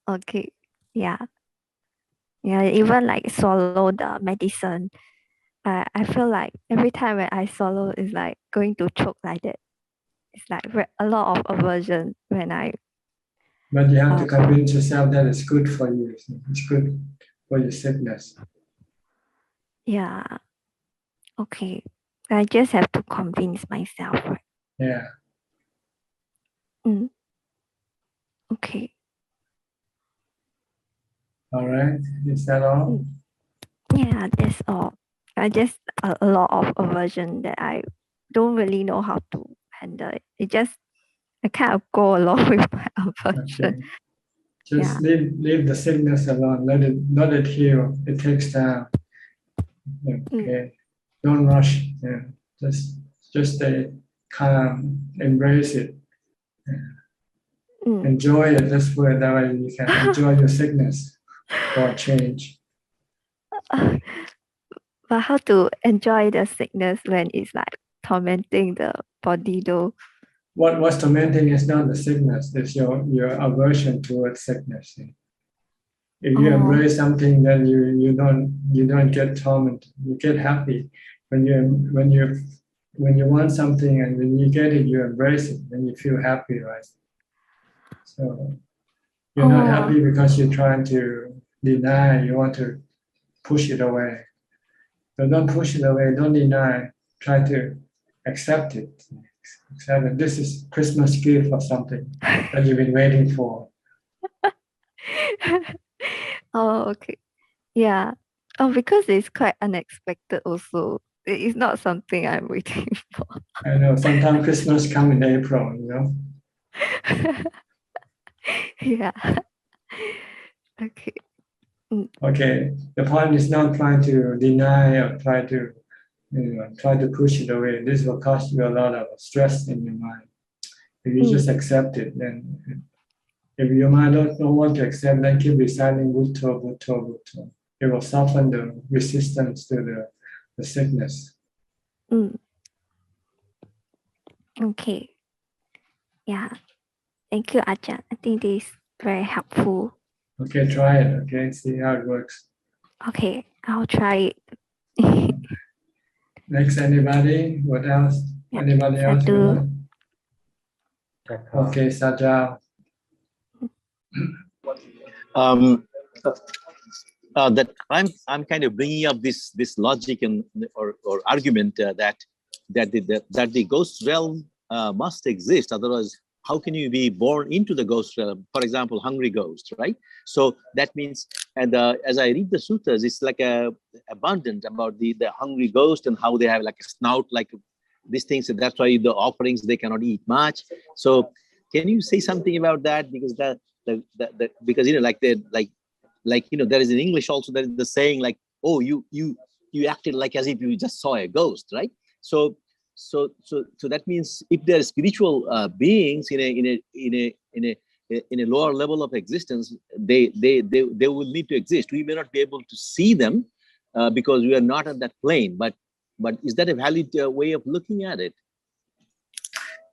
Okay. Yeah. Yeah. Even like swallow the medicine. I feel like every time when I swallow, it's like going to choke like that. It's like a lot of aversion when I.
But you have to convince yourself that it's good for you. It's good for your sickness.
Yeah. Okay. I just have to convince myself, right?
Yeah.
Okay.
All right. Is that all?
Yeah, that's all. I just a lot of aversion that I don't really know how to handle it. It just I kind of go along with my aversion.
Okay. Just leave the sickness alone. Let it heal. It takes time. Okay. Don't rush. Yeah. Just stay calm. Embrace it. Yeah. Enjoy it. Let's put it that way. You can enjoy your sickness for a change.
But how to enjoy the sickness when it's like tormenting the body though?
What's tormenting is not the sickness, it's your aversion towards sickness. If you embrace something, then you don't get tormented. You get happy when you want something, and when you get it, you embrace it, then you feel happy, right? So you're not happy because you're trying to deny. You want to push it away. So don't push it away. Don't deny. Try to accept it. Accept it. This is Christmas gift or something that you've been waiting for.
Okay. Yeah. Because it's quite unexpected also. It is not something I'm waiting for.
I know. Sometimes Christmas come in April, you know.
Yeah. Okay.
Okay. The point is not trying to deny or try to push it away. This will cause you a lot of stress in your mind. If you just accept it, then if your mind don't want to accept, then keep reciting Bhutto, Bhutto, Bhutto. It will soften the resistance to the sickness.
Okay. Yeah. Thank you, Ajahn. I think this is very helpful.
Okay, try it. Okay, see how it works.
Okay, I'll try it.
Next, anybody? What else? Anybody else? Okay, Sajal.
That I'm kind of bringing up this logic and or argument that the ghost realm must exist. Otherwise, how can you be born into the ghost realm? For example, hungry ghost, right? So that means, and as I read the sutras, it's like abundant about the hungry ghost and how they have like a snout like these things. And that's why the offerings they cannot eat much. So can you say something about that? Because because there is in English also there is the saying like, oh, you acted like as if you just saw a ghost, right? So that means if there are spiritual beings in a lower level of existence, they will need to exist. We may not be able to see them because we are not at that plane. But is that a valid way of looking at it?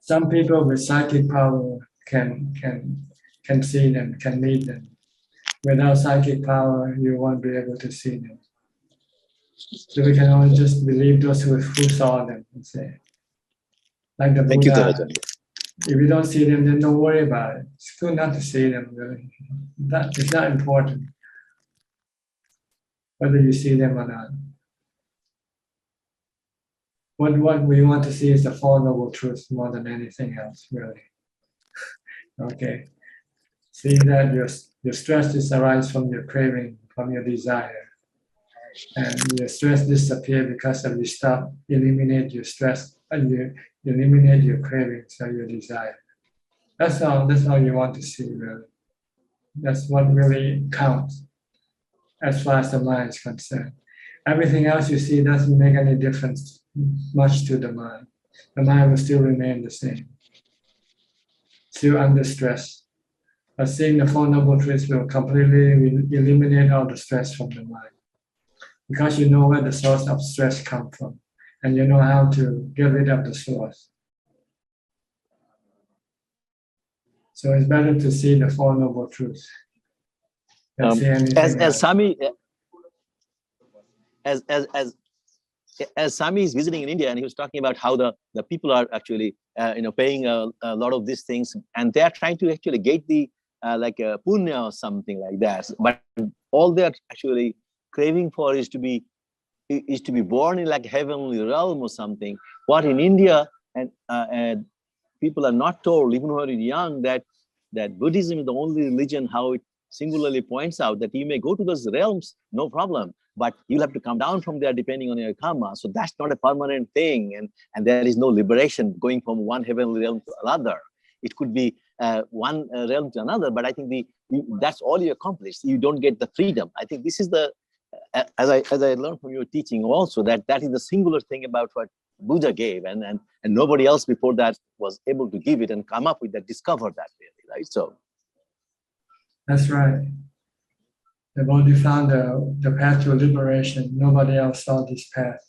Some people with psychic power can see them, can meet them. Without psychic power, you won't be able to see them. So we can only just believe those who saw them and say, like the
Thank you,
Buddha.
Tanajan.
If we don't see them, then don't worry about it. It's good not to see them, really. That is not important, whether you see them or not. What we want to see is the Four Noble Truths more than anything else, really. Okay. See that your stress is arise from your craving, from your desire. And your stress disappear because of you stop, eliminate your stress, and you eliminate your cravings or your desire. That's all you want to see, really. That's what really counts as far as the mind is concerned. Everything else you see doesn't make any difference much to the mind. The mind will still remain the same, still under stress. But seeing the Four Noble Truths will completely eliminate all the stress from the mind. Because you know where the source of stress comes from, and you know how to get rid of the source. So it's better to see the Four Noble Truths than see anything
As
else.
Sami, as Sami is visiting in India, and he was talking about how the people are actually paying a lot of these things, and they are trying to actually get the like a punya or something like that. But all they are actually craving for is to be born in like heavenly realm or something. What in India and people are not told, even when you're young, that Buddhism is the only religion, how it singularly points out that you may go to those realms, no problem, but you'll have to come down from there depending on your karma. So that's not a permanent thing, and there is no liberation going from one heavenly realm to another. It could be one realm to another, but I think that's all you accomplish. You don't get the freedom. I think this is the, as I learned from your teaching also, that is the singular thing about what Buddha gave, and nobody else before that was able to give it and come up with that, discover that really, right? So
that's right. The Buddha found the path to liberation. Nobody else saw this path.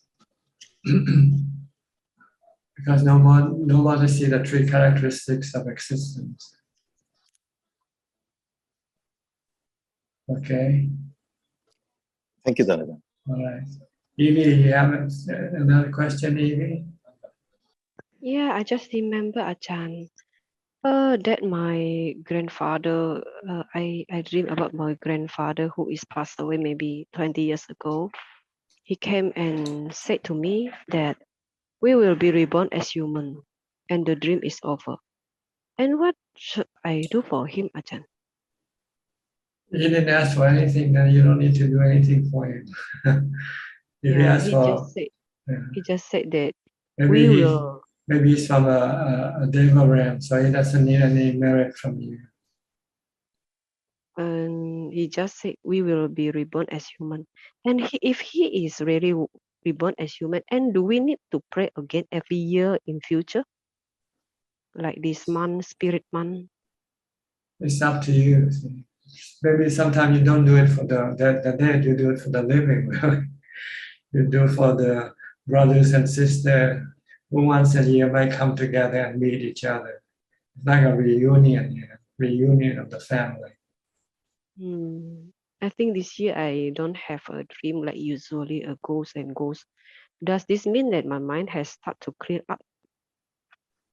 Because nobody see the three characteristics of existence. Okay.
Thank you, Dhamma.
All right. Evie, you have another question, Evie?
Yeah, I just remember Ajahn. That my grandfather, I dream about my grandfather who is passed away maybe 20 years ago. He came and said to me that we will be reborn as human and the dream is over. And what should I do for him, Ajahn?
He didn't ask for anything, then you don't need to do anything for him. If he asked for,
he just said that
maybe
we will.
Maybe he's from a Deva realm, so he doesn't need any merit from you.
And he just said we will be reborn as human. And if he is really reborn as human, and do we need to pray again every year in future? Like this month, spirit month?
It's up to you. Maybe sometimes you don't do it for the dead, you do it for the living. You do it for the brothers and sisters who once a year might come together and meet each other. It's like a reunion, reunion of the family.
I think this year I don't have a dream like usually a ghost and ghost. Does this mean that my mind has started to clear up?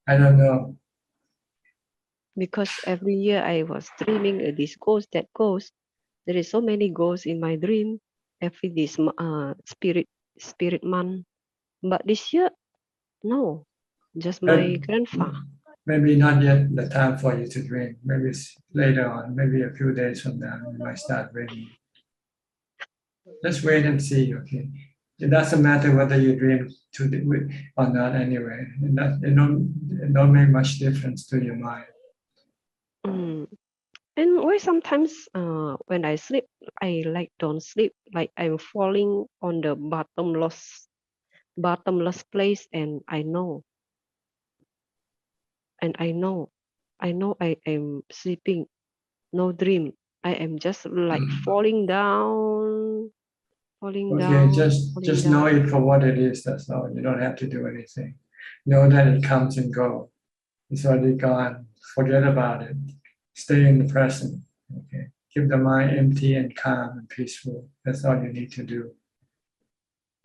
I don't know.
Because every year I was dreaming this ghost, that ghost. There is so many ghosts in my dream every this spirit month. But this year, no, just my grandfather.
Maybe not yet the time for you to dream. Maybe it's later on, maybe a few days from now, you might start dreaming. Just wait and see, okay? It doesn't matter whether you dream or not anyway. It don't make much difference to your mind.
And why sometimes when I sleep, I don't sleep, like I'm falling on the bottomless place, and I know I am sleeping, no dream. I am just like falling down.
Okay, just know it for what it is, that's all. You don't have to do anything. Know that it comes and goes. It's already gone. Forget about it. Stay in the present. Okay. Keep the mind empty and calm and peaceful. That's all you need to do.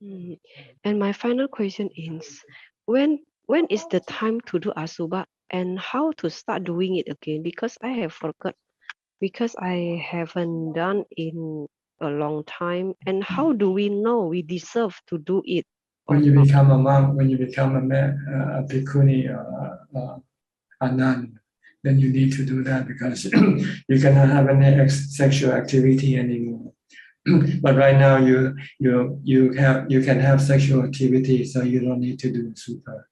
And my final question is, when is the time to do Asubha and how to start doing it again? Because I have forgot, because I haven't done in a long time. And how do we know we deserve to do it?
When you become a monk, when you become a bhikkhuni or a nun, then you need to do that because you cannot have any sexual activity anymore. But right now you can have sexual activity, so you don't need to do super.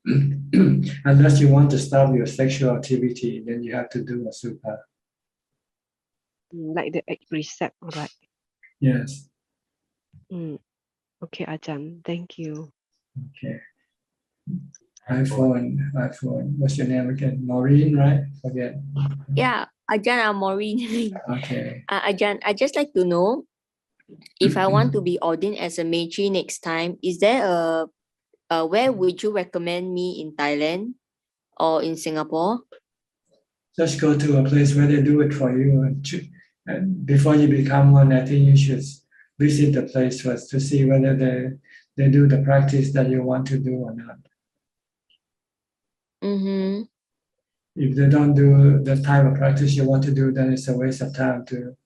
Unless you want to stop your sexual activity, then you have to do a super.
Like the precept, right?
Yes.
Okay, Ajahn, thank you.
Okay. iPhone. What's your name again? Maureen, right? Forget.
Yeah, Ajahn, I'm Maureen.
Okay.
Ajahn, I just like to know if I want to be ordained as a Meitri next time, is there where would you recommend me in Thailand or in Singapore?
Just go to a place where they do it for you. And before you become one, I think you should visit the place first to see whether they do the practice that you want to do or not.
Mm-hmm.
If they don't do the type of practice you want to do, then it's a waste of time to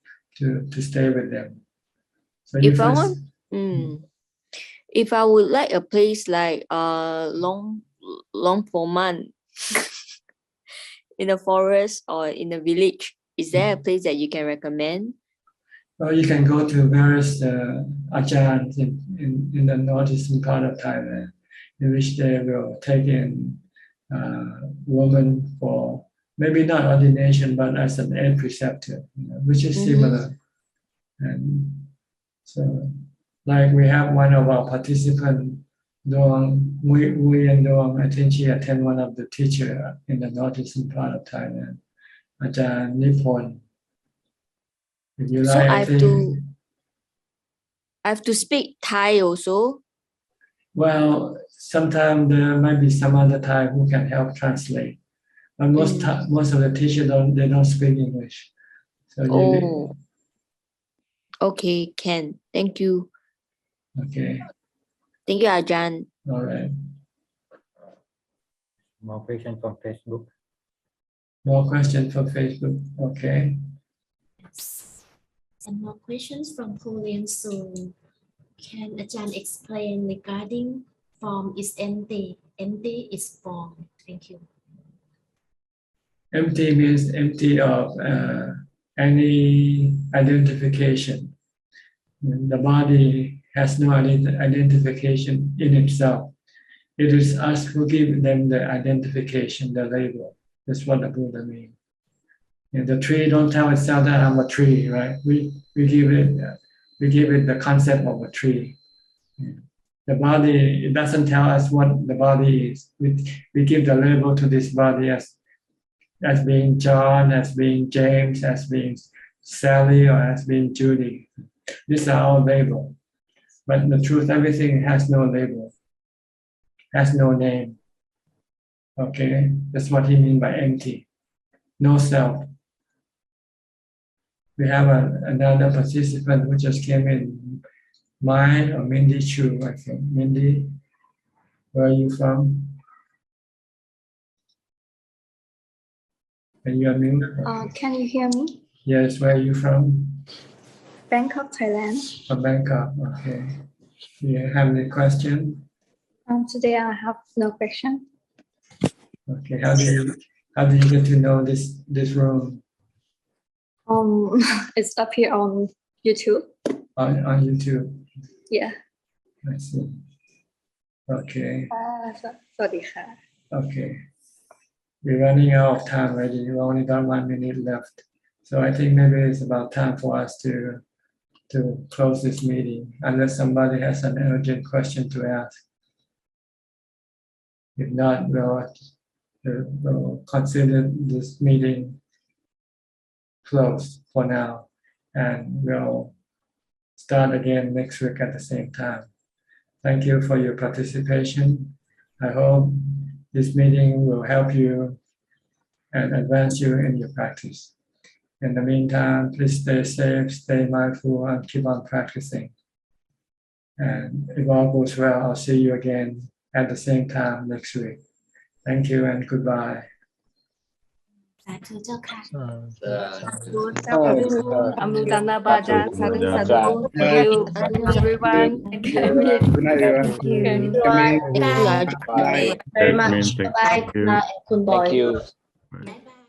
stay with them. So
If I would like a place like Long Poman in the forest or in a village, is there a place that you can recommend?
Well, you can go to various Ajahns in the northeastern part of Thailand, in which they will take in women for maybe not ordination, but as an aid preceptor, which is similar. And so, like we have one of our participants, Dong Nguyen Dong, I think she attended one of the teacher in the northeastern part of Thailand, Ajahn Nipon. If you
So
like,
I have to speak Thai also.
Well, sometimes there might be some other Thai who can help translate, but most of the teachers don't speak English. So
okay, can. Thank you.
Okay.
Thank you, Ajahn.
All right.
More questions from Facebook.
More questions from Facebook. Okay.
Some more questions from Pauline Soon. Can Ajahn explain regarding form is empty? Empty is form. Thank you.
Empty means empty of any identification. The body has no identification in itself. It is us who give them the identification, the label. That's what the Buddha means. And the tree don't tell itself that I'm a tree, right? We give it the concept of a tree. The body, it doesn't tell us what the body is. We give the label to this body as being John, as being James, as being Sally, or as being Judy. These are all labels. But the truth, everything has no label, has no name. Okay, that's what he means by empty. No self. We have another participant who just came in, Mine or Mindy Chu, I think. Mindy, where are you from? Can you unmute?
Can you hear me?
Yes, where are you from?
Bangkok, Thailand.
From Bangkok, okay. Do you have any question?
Today I have no question.
Okay, how do you get to know this room?
It's up here on YouTube.
On YouTube.
Yeah.
I see. Okay. Okay. We're running out of time already. We only got 1 minute left. So I think maybe it's about time for us to close this meeting, unless somebody has an urgent question to ask. If not, we'll consider this meeting closed for now, and we'll start again next week at the same time. Thank you for your participation. I hope this meeting will help you and advance you in your practice. In the meantime, please stay safe, stay mindful, and keep on practicing. And if all goes well, I'll see you again at the same time next week. Thank you and goodbye.
สาธุเจ้าค่ะ
Amrutana Bhajan, Sadhu Sadhu. Thank you. Thank you everyone. Thank you.
Good night, everyone.
Thank you, Ajahn.
Very much. Bye. Good night, Kun Boy.
Thank you.
Bye bye